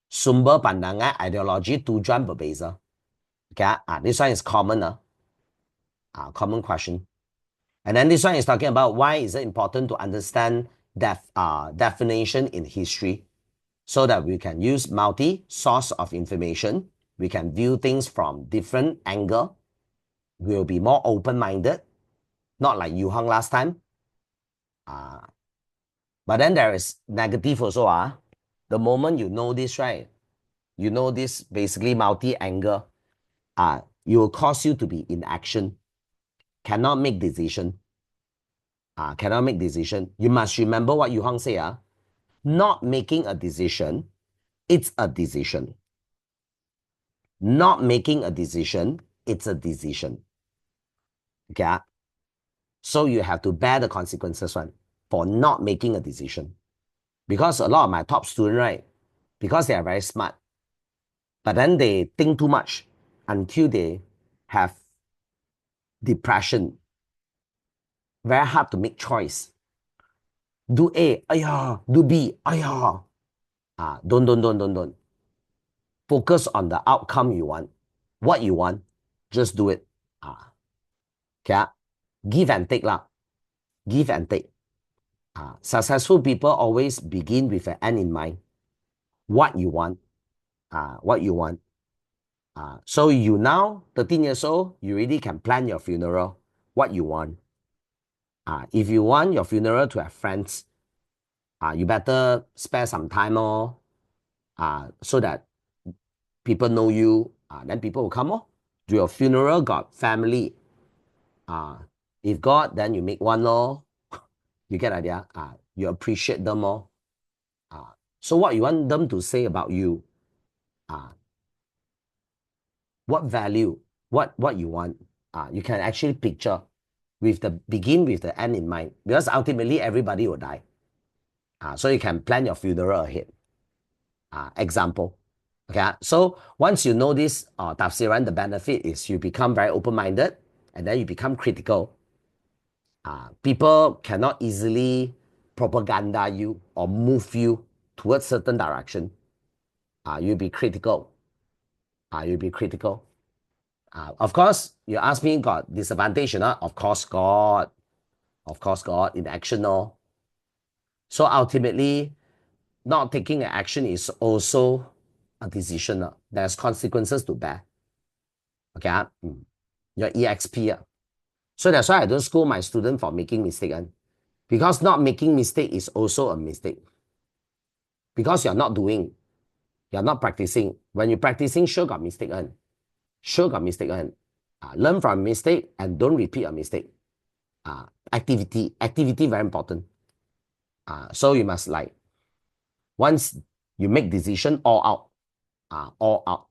Speaker 1: Sumber pandangan, ideology, tujuan berbeza. Okay, this one is common. Common question. And then this one is talking about why is it important to understand definition in history so that we can use multi-source of information. We can view things from different angle. We'll be more open-minded, not like Yu Hang last time. But then there is negative also. The moment you know this, right? You know this basically multi-angle. It will cause you to be in action. Cannot make decision. Cannot make decision. You must remember what Yu Hang say. Not making a decision, it's a decision. Not making a decision, it's a decision. Okay? So you have to bear the consequences for not making a decision. Because a lot of my top students, right, because they are very smart, but then they think too much until they have depression. Very hard to make choice. Do A, do B, don't. Focus on the outcome you want. What you want, just do it. Okay? Give and take lah. Give and take. Successful people always begin with an end in mind. What you want. What you want. So you now, 13 years old, you really can plan your funeral. What you want. If you want your funeral to have friends, you better spare some time so that people know you, then people will come. To your funeral, got family. If God, then you make one. You get idea? You appreciate them more. So what you want them to say about you? What value? What you want? You can actually picture begin with the end in mind, because ultimately everybody will die. So you can plan your funeral ahead. Example. Okay, so once you know this tafsiran, the benefit is you become very open-minded, and then you become critical. People cannot easily propaganda you or move you towards certain direction. You'll be critical. You'll be critical. Of course, you ask me, got disadvantage, of course, God. Of course, God in action. So ultimately, not taking an action is also a decision. There's consequences to bear. Okay, your EXP. So that's why I don't scold my student for making mistake. Because not making mistake is also a mistake. Because you're not doing, you're not practicing. When you're practicing, sure got mistake. Sure got mistake. Learn from mistake and don't repeat a mistake. Activity very important. So you must once you make decision, all out.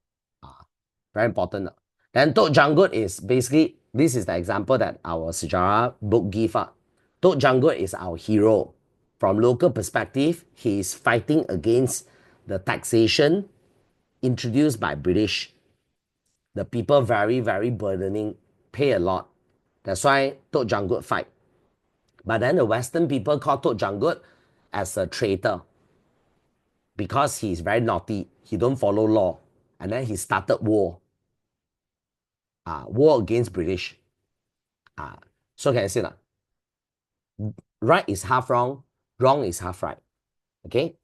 Speaker 1: Very important. Then Tok Janggut is basically, this is the example that our sejarah book give. Tok Janggut is our hero. From local perspective, he is fighting against the taxation introduced by British. The people very, very burdening, pay a lot. That's why Tok Janggut fight. But then the Western people call Tok Janggut as a traitor because he's very naughty. He don't follow law. And then he started war. War against British. So can I say that? Right is half wrong, wrong is half right. Okay?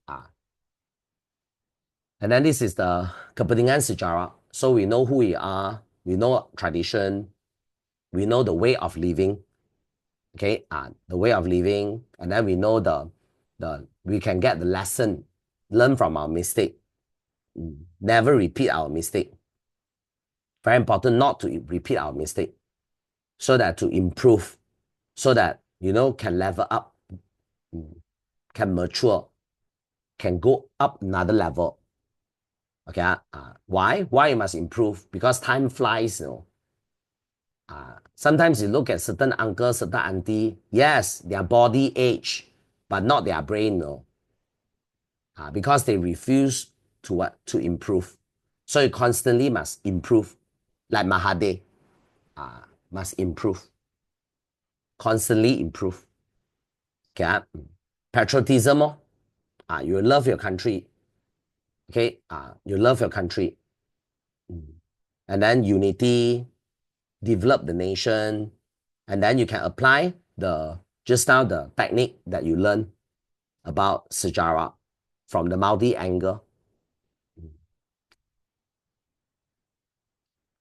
Speaker 1: And then this is the kepentingan sejarah. So we know who we are, we know tradition, we know the way of living. Okay? The way of living, and then we know we can get the lesson, learn from our mistake. Never repeat our mistake. Very important not to repeat our mistake. So that to improve, so that, can level up, can mature, can go up another level. Okay, why? Why you must improve? Because time flies, Sometimes you look at certain uncle, certain auntie, yes, their body age, but not their brain, because they refuse to improve. So you constantly must improve. Like Mahathir, must improve. Constantly improve. Okay, patriotism, you love your country. Okay, you love your country. And then unity, develop the nation, and then you can apply just now the technique that you learned about sejarah from the multi-angle.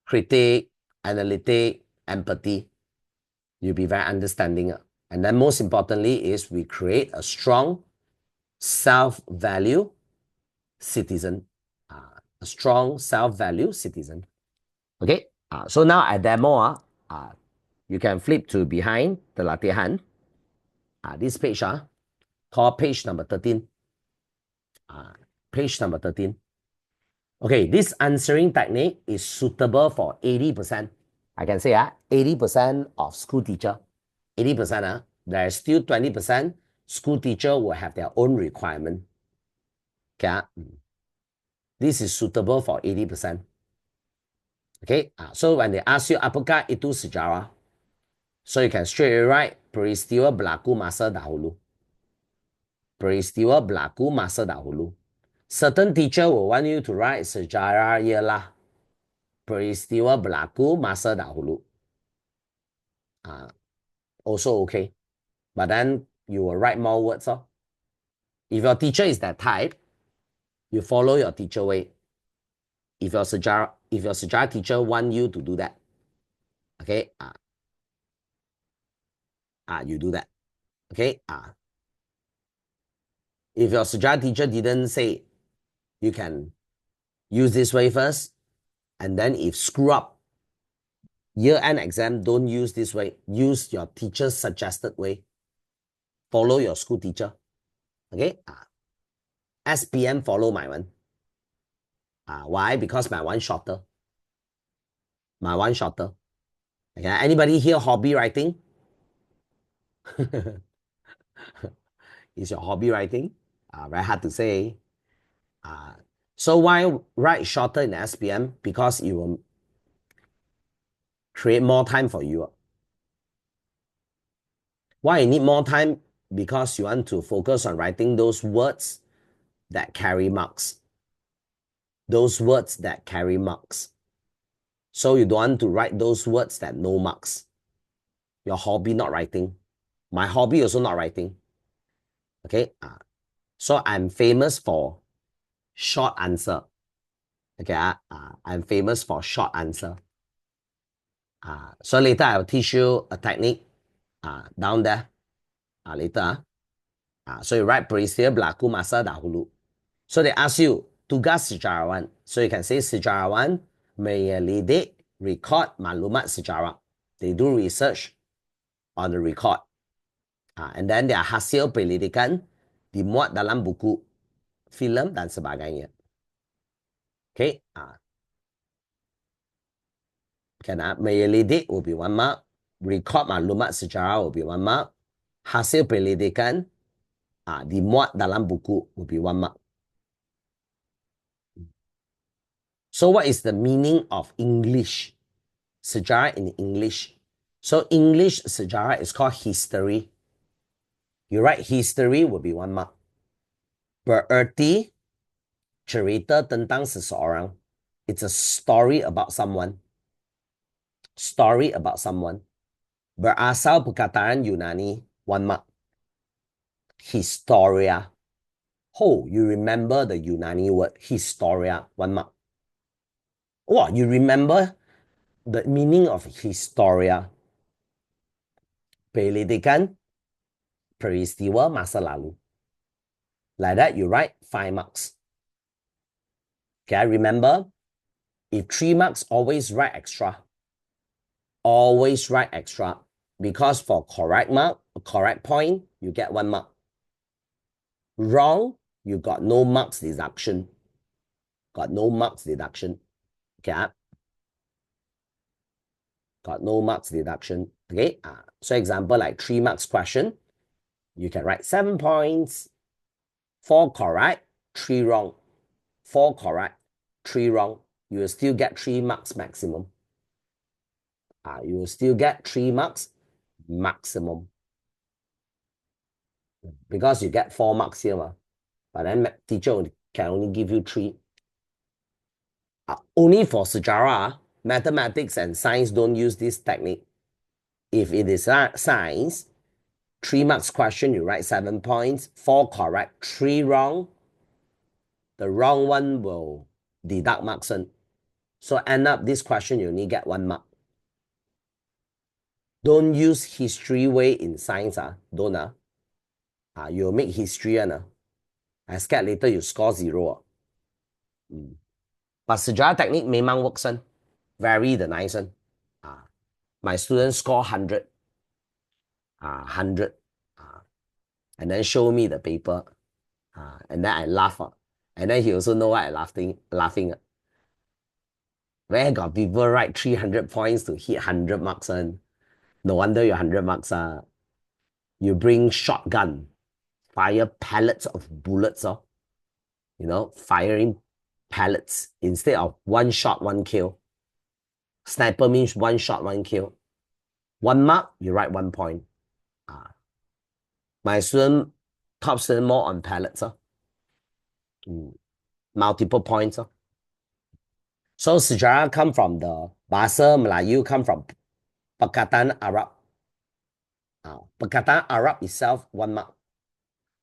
Speaker 1: Critique, analytic, empathy. You'll be very understanding. And then most importantly is we create a strong self-value citizen. A strong self-value citizen. Okay, so now I demo, you can flip to behind the latihan. This page, called page number 13. Page number 13. Okay, this answering technique is suitable for 80%. I can say 80% of school teacher. 80%, there's still 20% school teacher will have their own requirement. Okay, this is suitable for 80%. Okay, so when they ask you apakah itu sejarah, so you can straight away write peristiwa berlaku masa dahulu. Peristiwa berlaku masa dahulu. Certain teacher will want you to write sejarah ialah peristiwa berlaku masa dahulu. Also okay. But then you will write more words. If your teacher is that type, you follow your teacher way. If your sejarah teacher want you to do that, okay, you do that. Okay, if your sejarah teacher didn't say, you can use this way first, and then if screw up, year-end exam, don't use this way. Use your teacher's suggested way. Follow your school teacher. Okay, SPM follow my one. Why? Because my one shorter. My one shorter. Okay, anybody here hobby writing? Is your hobby writing? Very hard to say. So why write shorter in SPM? Because it will create more time for you. Why you need more time? Because you want to focus on writing those words that carry marks. Those words that carry marks. So you don't want to write those words that no marks. Your hobby not writing. My hobby also not writing. Okay. So I'm famous for short answer. Okay. I'm famous for short answer. So later I'll teach you a technique down there. Later. So you write peristiwa berlaku masa dahulu. So they ask you tugas sejarawan. So you can say sejarawan menyelidik record maklumat sejarah. They do research on the record. And then their hasil penyelidikan dimuat dalam buku, filem dan sebagainya. Okay. Menyelidik will be 1 mark. Record maklumat sejarah will be 1 mark. Hasil penyelidikan dimuat dalam buku will be 1 mark. So what is the meaning of English? Sejarah in English. So English sejarah is called history. You write history will be 1 mark. Berarti cerita tentang seseorang. It's a story about someone. Story about someone. Berasal perkataan Yunani, 1 mark. Historia. Oh, you remember the Yunani word historia, 1 mark. Oh, you remember the meaning of historia. Penyelidikan peristiwa masa lalu. Like that, you write 5 marks. Okay, remember, if 3 marks, always write extra. Always write extra. Because for correct mark, correct point, you get 1 mark. Wrong, you got no marks deduction. Got no marks deduction. Okay. Got no marks deduction. Okay. So example, like 3 marks question, you can write 7 points. 4 correct, 3 wrong. 4 correct, 3 wrong. You will still get 3 marks maximum. You will still get 3 marks maximum. Because you get 4 marks here. But then teacher can only give you 3. Only for sejarah, mathematics and science don't use this technique. If it is science, 3 marks question, you write 7 points, 4 correct, 3 wrong. The wrong one will deduct marks. So end up this question, you only get 1 mark. Don't use history way in science. Don't. You'll make history. I scared later you score 0. But sejarah technique memang works. Very the nice. My students score 100. 100. And then show me the paper. And then I laugh. And then he also know why I laughing. Where got people write 300 points to hit 100 marks? No wonder you're 100 marks. You bring shotgun, fire pellets of bullets. Firing pellets instead of 1 shot, 1 kill. Sniper means 1 shot, 1 kill. 1 mark, you write 1 point. My top student more on pellets. Multiple points. So sejarah come from the bahasa Melayu, come from Perkataan Arab. Perkataan Arab itself, 1 mark.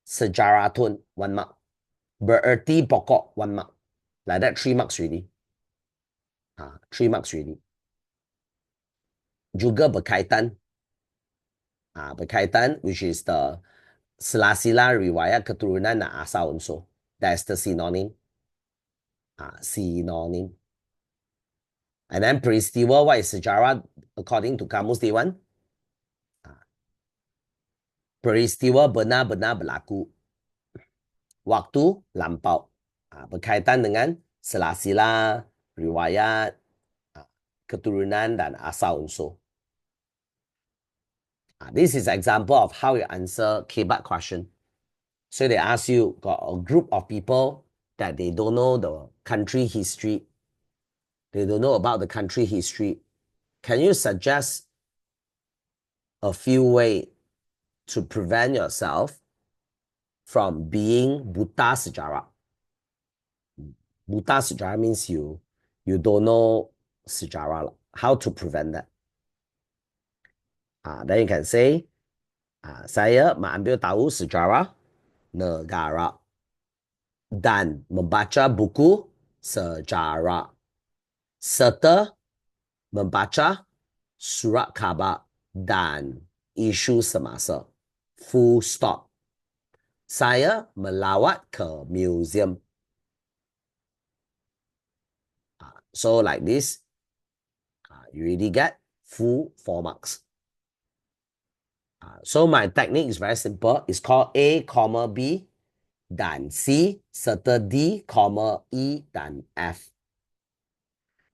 Speaker 1: Sejaratun, 1 mark. Bererti pokok, 1 mark. Like that, 3 marks really. 3 marks really. Juga berkaitan. Berkaitan, which is the sela-sela riwayat keturunan dan asal unsur. That's the synonym. Synonym. And then peristiwa, what is sejarah according to Kamus Dewan? Peristiwa benar-benar berlaku. Waktu lampau. Berkaitan dengan sela-sela riwayat keturunan dan asal unsur. This is an example of how you answer K-BAT question. So they ask you, got a group of people that they don't know the country history. They don't know about the country history. Can you suggest a few ways to prevent yourself from being buta sejarah? Buta sejarah means you don't know sejarah. How to prevent that? Then you can say, saya mengambil tahu sejarah negara dan membaca buku sejarah serta membaca surat khabar dan isu semasa. Full stop. Saya melawat ke museum. So like this, you really get full 4 marks. So my technique is very simple. It's called A, B dan C serta D, E dan F.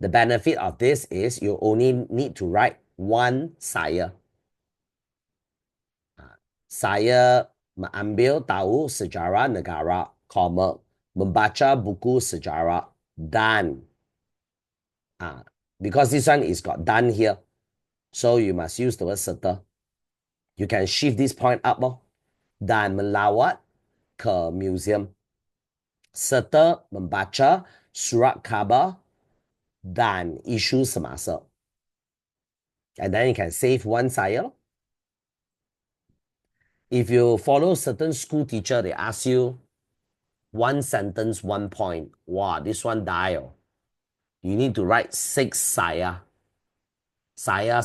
Speaker 1: The benefit of this is you only need to write 1 saya. Saya mengambil tahu sejarah negara, membaca buku sejarah dan. Because this one is got done here. So you must use the word serta. You can shift this point up. Dan melawat ke museum. serta membaca surat khabar dan isu semasa. And then you can save one saya. If you follow certain school teacher, they ask you one sentence, 1 point. Wow, this one die. You need to write 6 saya. Saya.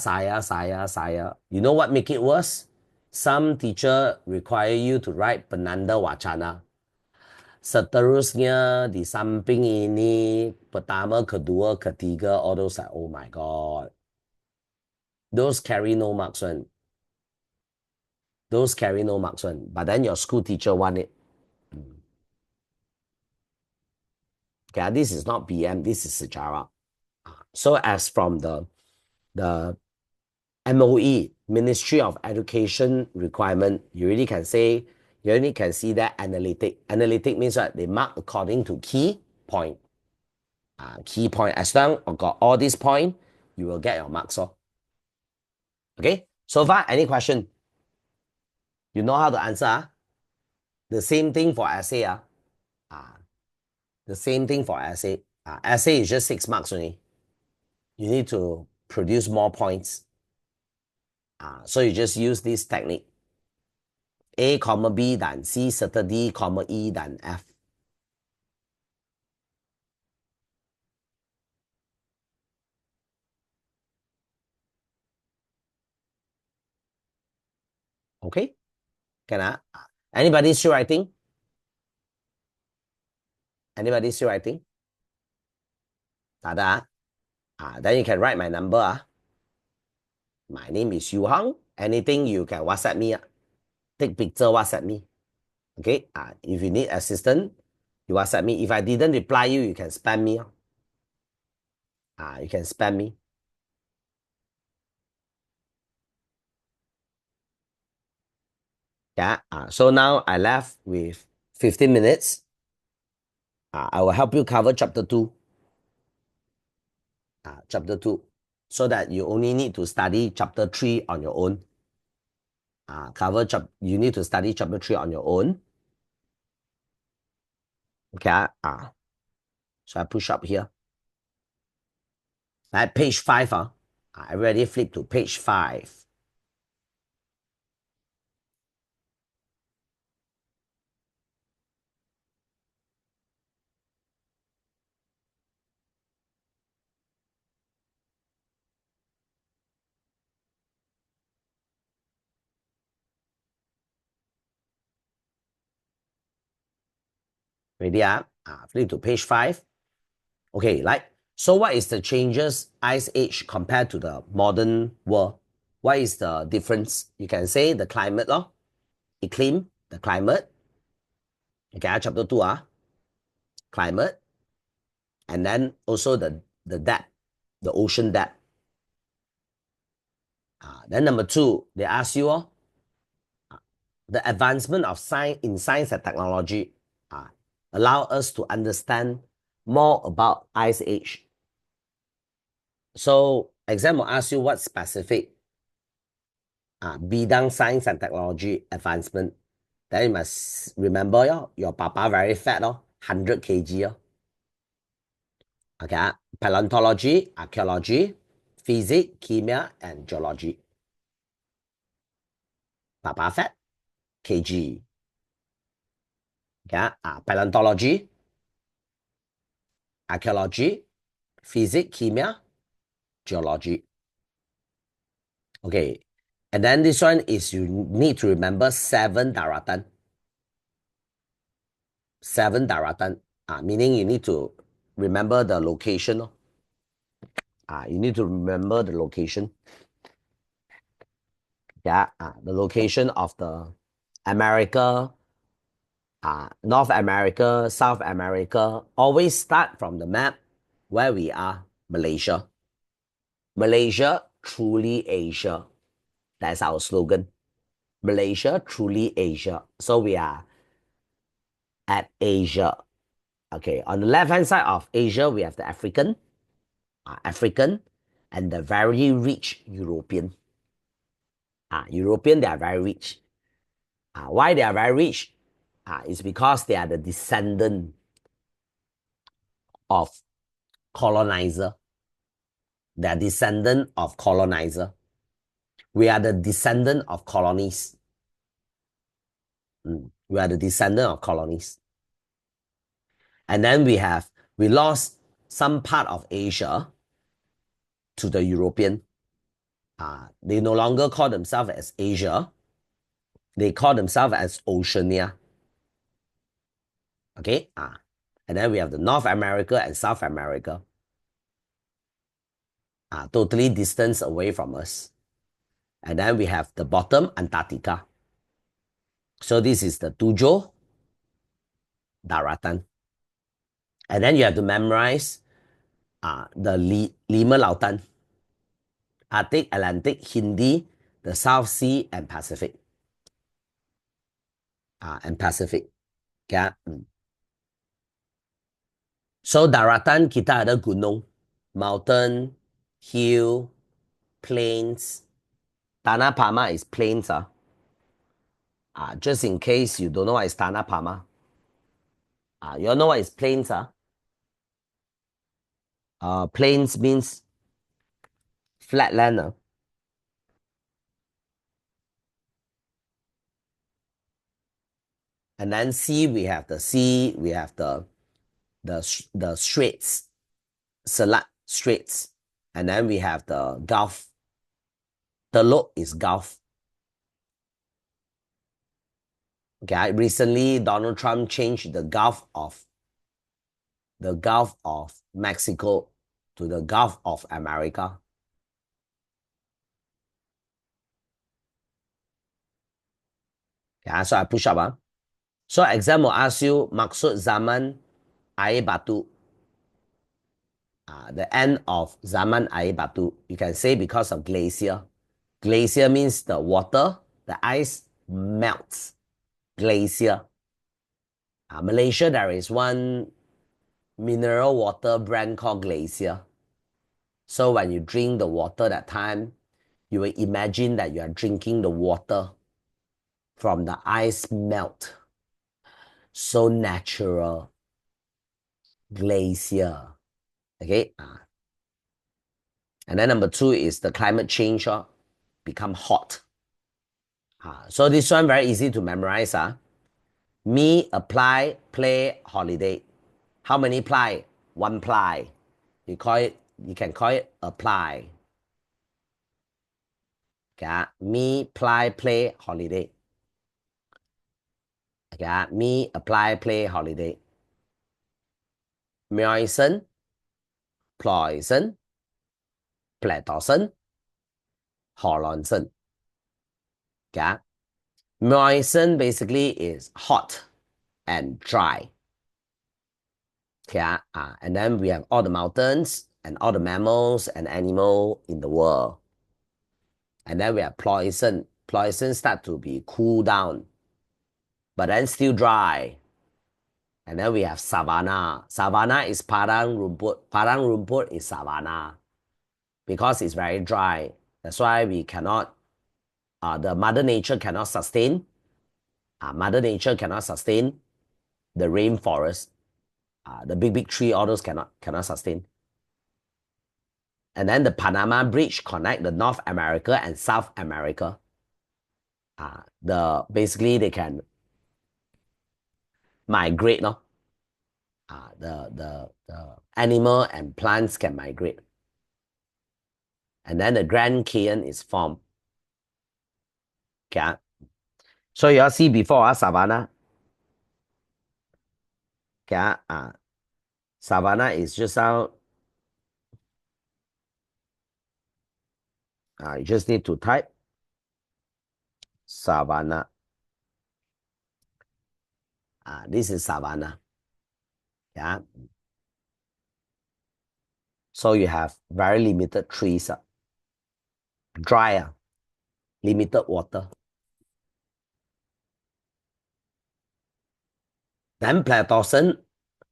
Speaker 1: You know what make it worse? Some teacher require you to write penanda wacana. Seterusnya di samping ini, pertama, kedua, ketiga, all those like, oh my God. Those carry no marks one. Those carry no marks one. But then your school teacher want it. Okay, this is not BM, this is sejarah. So as from the MOE, Ministry of Education requirement, you really can say, you only can see that analytic. Analytic means what? They mark according to key point. Key point. As long as got all these points, you will get your marks. Okay? So far, any question? You know how to answer? The same thing for essay. The same thing for essay. Essay is just 6 marks only. You need to produce more points. So you just use this technique. A, B dan C serta D, E dan F. Okay? Can anybody still writing? Anybody still writing? Tak ada. Then you can write my number. My name is Yu Hang. Anything you can WhatsApp me. Take picture, WhatsApp me. Okay? If you need assistance, you WhatsApp me. If I didn't reply you, you can spam me. You can spam me. Yeah. So now I left with 15 minutes. I will help you cover chapter 2. Chapter 2. So that you only need to study chapter 3 on your own. You need to study chapter 3 on your own. Okay. So I push up here. At page 5. I already flip to page 5. Ready? Flip to page 5. Okay, so what is the changes ice age compared to the modern world? What is the difference? You can say the climate, Eclim, the climate. Okay, chapter 2, climate. And then also the depth, the ocean depth. Then number 2, they ask you, the advancement of science and technology allow us to understand more about ice age. So exam will ask you what specific bidang science and technology advancement. Then you must remember your papa very fat, 100 kg. Okay, paleontology, archaeology, physics, chemia, and geology. Papa fat, kg. Okay, paleontology, archaeology, physics, chemia, geology. Okay, and then this one is you need to remember 7 daratan. 7 daratan. Meaning you need to remember the location. You need to remember the location. Yeah, the location of the America, North America, South America. Always start from the map where we are, Malaysia. Malaysia, truly Asia. That's our slogan. Malaysia, truly Asia. So we are at Asia. Okay, on the left-hand side of Asia, we have the African, and the very rich European. European, they are very rich. Why they are very rich? It's because they are the descendant of colonizer. They are descendant of colonizer. We are the descendant of colonies. We are the descendant of colonies. And then we lost some part of Asia to the European. They no longer call themselves as Asia. They call themselves as Oceania. Okay. And then we have the North America and South America. Totally distance away from us. And then we have the bottom, Antarctica. So this is the Tujuh Daratan. And then you have to memorize the Lima Lautan, Arctic, Atlantic, Hindi, the South Sea, and Pacific. And Pacific. Okay. So daratan kita ada gunung, mountain, hill, plains. Tanah Pama is plains. Just in case you don't know what is Tanah Pama. You all know what is plains? Plains means flat land. And then sea, we have the sea, we have the straits, Selat Straits. And then we have the Gulf. Teluk is Gulf. Okay, recently Donald Trump changed the Gulf of Mexico to the Gulf of America. Okay, so I push up. So exam will ask you maksud zaman air batu. The end of zaman air batu. You can say because of glacier. Glacier means the water, the ice melts. Glacier. Malaysia, there is one mineral water brand called Glacier. So when you drink the water that time, you will imagine that you are drinking the water from the ice melt. So natural. Glacier. Okay. And then number 2 is the climate change become hot. So this one very easy to memorize. Me, apply, play, holiday. How many ply? One ply. You can call it apply. Okay. Me, ply, play, holiday. Okay. Me, apply, play, holiday. Moisten, ploisen, pletosen, holonsen. Okay. Moisten basically is hot and dry. Okay. And then we have all the mountains and all the mammals and animal in the world. And then we have ploisen. Ploisen start to be cool down, but then still dry. And then we have savanna. Savanna is padang rumput. Padang rumput is savanna because it's very dry. That's why we cannot, the Mother Nature cannot sustain. Mother Nature cannot sustain the rainforest. The big tree, all those cannot sustain. And then the Panama Bridge connect the North America and South America. Basically they can migrate. No? The animal and plants can migrate. And then the Grand Canyon is formed. Okay. So you all see before savannah. Okay. Savannah is just how you just need to type savannah. This is savannah. Yeah. So you have very limited trees, dry, limited water. Then Platosen,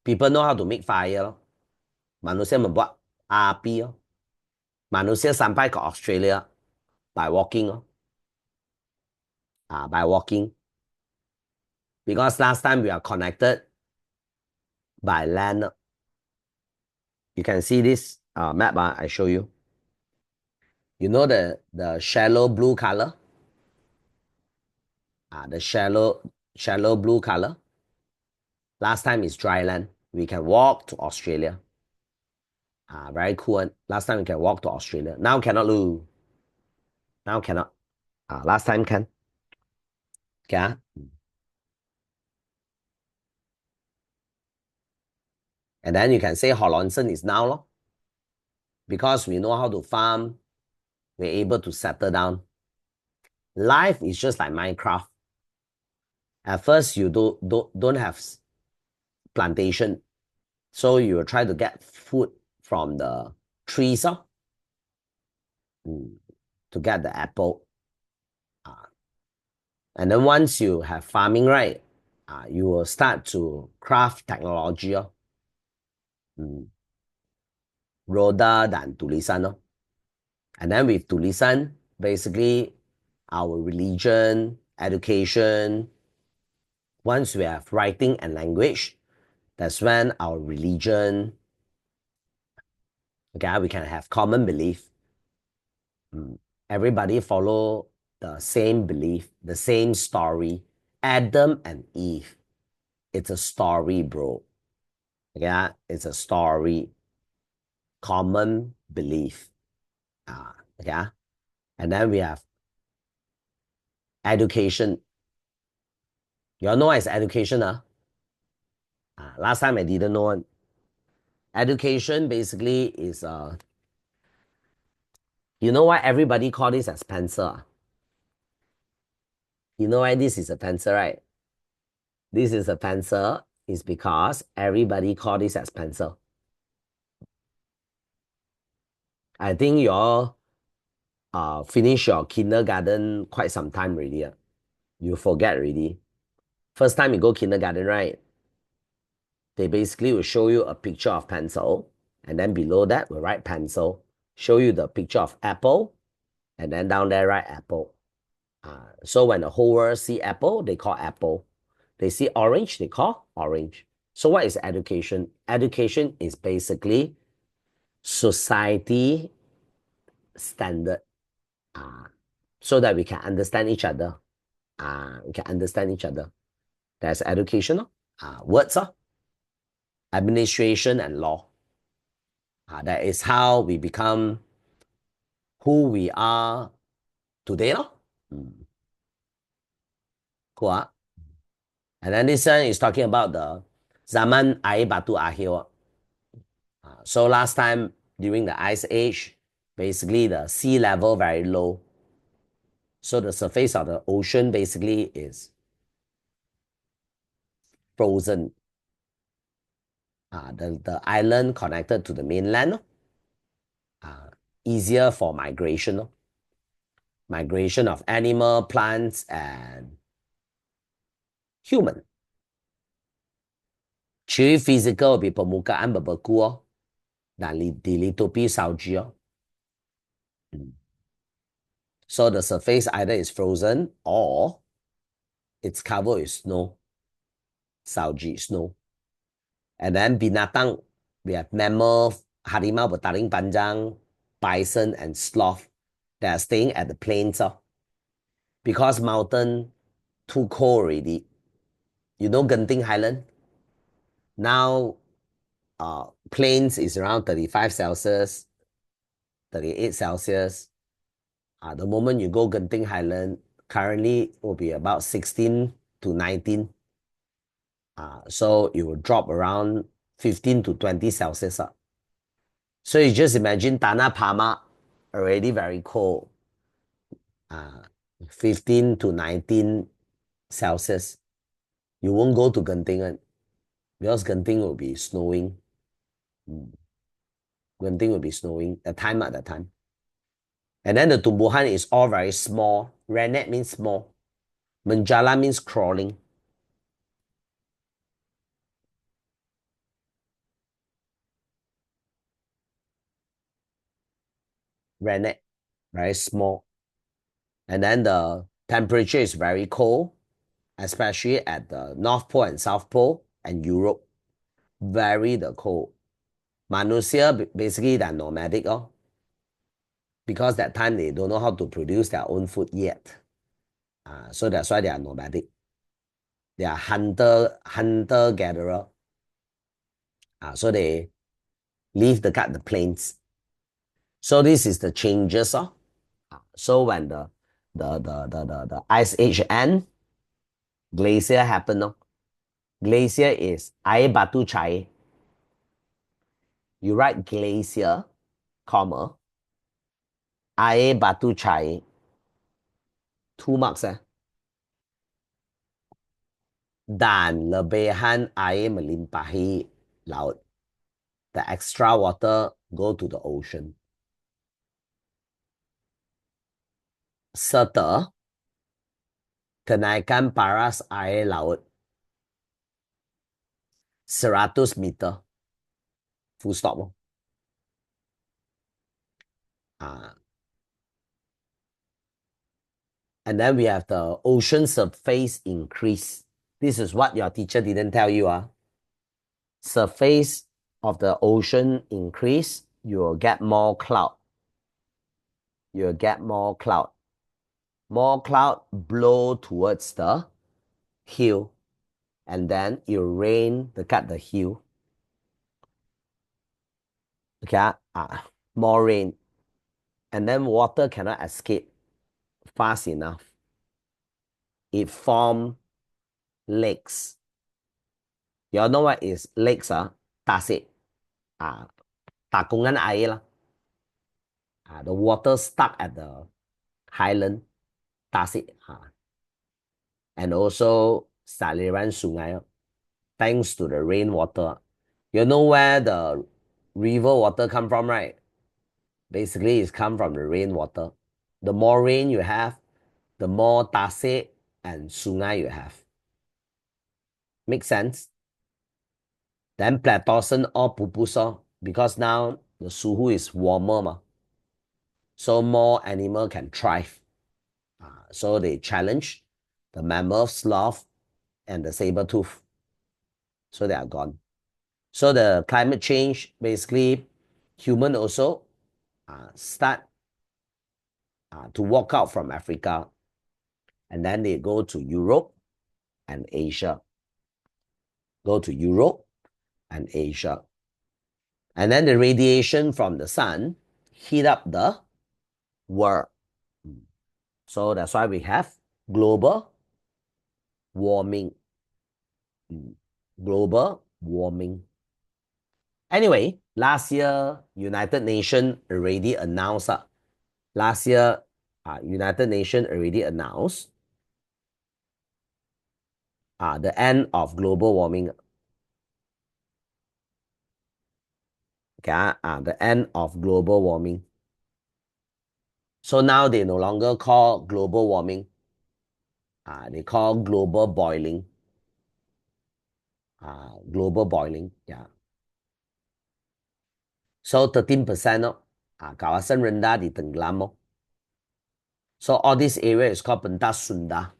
Speaker 1: people know how to make fire. Manusia membuat api. Manusia sampai ke Australia by walking. By walking. Because last time we are connected by land. You can see this map, I show you. You know the shallow blue color? The shallow blue color. Last time is dry land. We can walk to Australia. Very cool one. Last time we can walk to Australia. Now cannot loo. Now cannot. Last time can. Okay. And then you can say Hollandson is now lor. Because we know how to farm, we're able to settle down. Life is just like Minecraft. At first, you don't have plantation, so you will try to get food from the trees mm, to get the apple. And then once you have farming, right, you will start to craft technology. Mm, Roda dan tulisan. And then with tulisan, basically our religion, education, once we have writing and language, that's when our religion, okay, we can have common belief. Everybody follow the same belief, the same story. Adam and Eve. It's a story, bro. Okay, it's a story. Common belief. Okay, and then we have education. You all know what is education? Last time I didn't know. Education basically is you know why everybody call this as pencil? You know why this is a pencil, right? This is a pencil is because everybody call this as pencil. I think you all finish your kindergarten quite some time already. You forget already. First time you go kindergarten, right? They basically will show you a picture of pencil, and then below that will write pencil. Show you the picture of apple, and then down there write apple. So when the whole world see apple, they call apple. They see orange, they call orange. So what is education? Education is basically society standard, so that we can understand each other. We can understand each other. That's education. Words, administration and law. That is how we become who we are today. Cool. And then this one is talking about the zaman air batu akhir. So last time during the ice age, basically the sea level very low. So the surface of the ocean basically is frozen. The island connected to the mainland, easier for migration. Migration of animal, plants, and human. Ciri physical be permukaan berbeku dan dilitupi salju. So the surface either is frozen or it's covered with snow. Salji, snow. And then binatang, we have mammal, harimau bertaring panjang, bison, and sloth. They are staying at the plains. Because mountain too cold already. You know Genting Highland? Now plains is around 35 Celsius, 38 Celsius. The moment you go Genting Highland, currently will be about 16 to 19. So it will drop around 15 to 20 Celsius. So you just imagine Tanah Pama already very cold. 15 to 19 Celsius. You won't go to Genting because Genting will be snowing. Genting will be snowing at that time. And then the tumbuhan is all very small. Redneck means small. Menjala means crawling. Redneck, very small. And then the temperature is very cold, especially at the North Pole and South Pole and Europe. Very the cold. Manusia basically they're nomadic, because that time they don't know how to produce their own food yet. So that's why they are nomadic. They are hunter gatherer. So they leave the plains. So this is the changes. So when the ice age end, glacier happen. Glacier is air batu cair. You write glacier, comma, air batu cair. 2 marks. Dan lebihan air melimpahi laut. The extra water go to the ocean. Serta kenaikan paras air laut 100 meter. Full stop. And then we have the ocean surface increase. This is what your teacher didn't tell you. Surface of the ocean increase, you will get more cloud. You'll get more cloud. More cloud blow towards the hill. And then it rain cut the hill. Okay, more rain. And then water cannot escape fast enough. It form lakes. You all know what is lakes? Tasik. Takungan air lah. The water stuck at the highland. Tasik. And also Saliran Sungai. Thanks to the rainwater. You know where the river water come from, right? Basically, it's come from the rainwater. The more rain you have, the more tasik and sungai you have. Make sense? Then Platosen or pupus, because now the suhu is warmer, so more animal can thrive. So they challenge the mammoth, sloth, and the saber tooth. So they are gone. So the climate change, basically, human also start to walk out from Africa, and then they go to Europe and Asia. Go to Europe and Asia. And then the radiation from the sun heat up the world. So that's why we have global warming. Global warming. Anyway, last year, United Nations already announced. United Nations already announced the end of global warming. Okay, the end of global warming. So now they no longer call global warming. They call global boiling. Global boiling, yeah. So 13% kawasan rendah ditenggelam. So all this area is called pentas Sunda.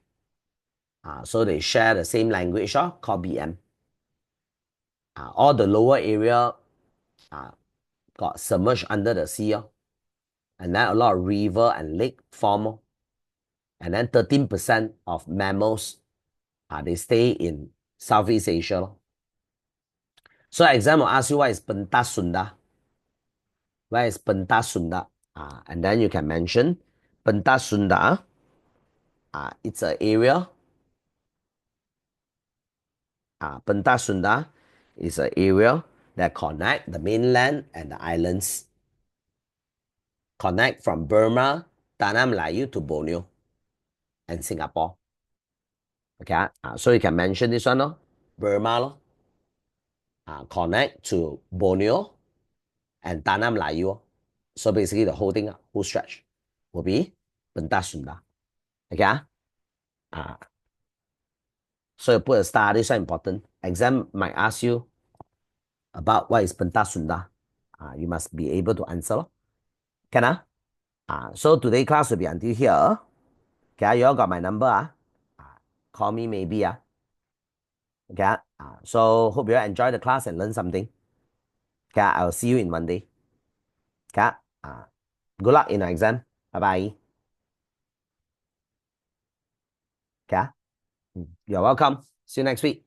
Speaker 1: So they share the same language called BM. All the lower area got submerged under the sea. And then a lot of river and lake form. And then 13% of mammals, they stay in Southeast Asia. So exam will ask you what is pentas Sunda. Where is pentas Sunda? And then you can mention pentas Sunda. It's an area. Pentas Sunda is an area that connect the mainland and the islands. Connect from Burma, Tanah Melayu to Borneo and Singapore. Okay, so you can mention this one, Burma, connect to Borneo and Tanah Melayu. So basically the whole thing, whole stretch, will be Pentas Sunda. Okay, so you put a star, this is important. Exam might ask you about what is Pentas Sunda. You must be able to answer. Can so today class will be until here. Okay, you all got my number. Call me maybe. Okay, so hope you all enjoy the class and learn something. Okay, I'll see you in Monday. Okay, good luck in your exam. Bye bye. Okay, you're welcome. See you next week.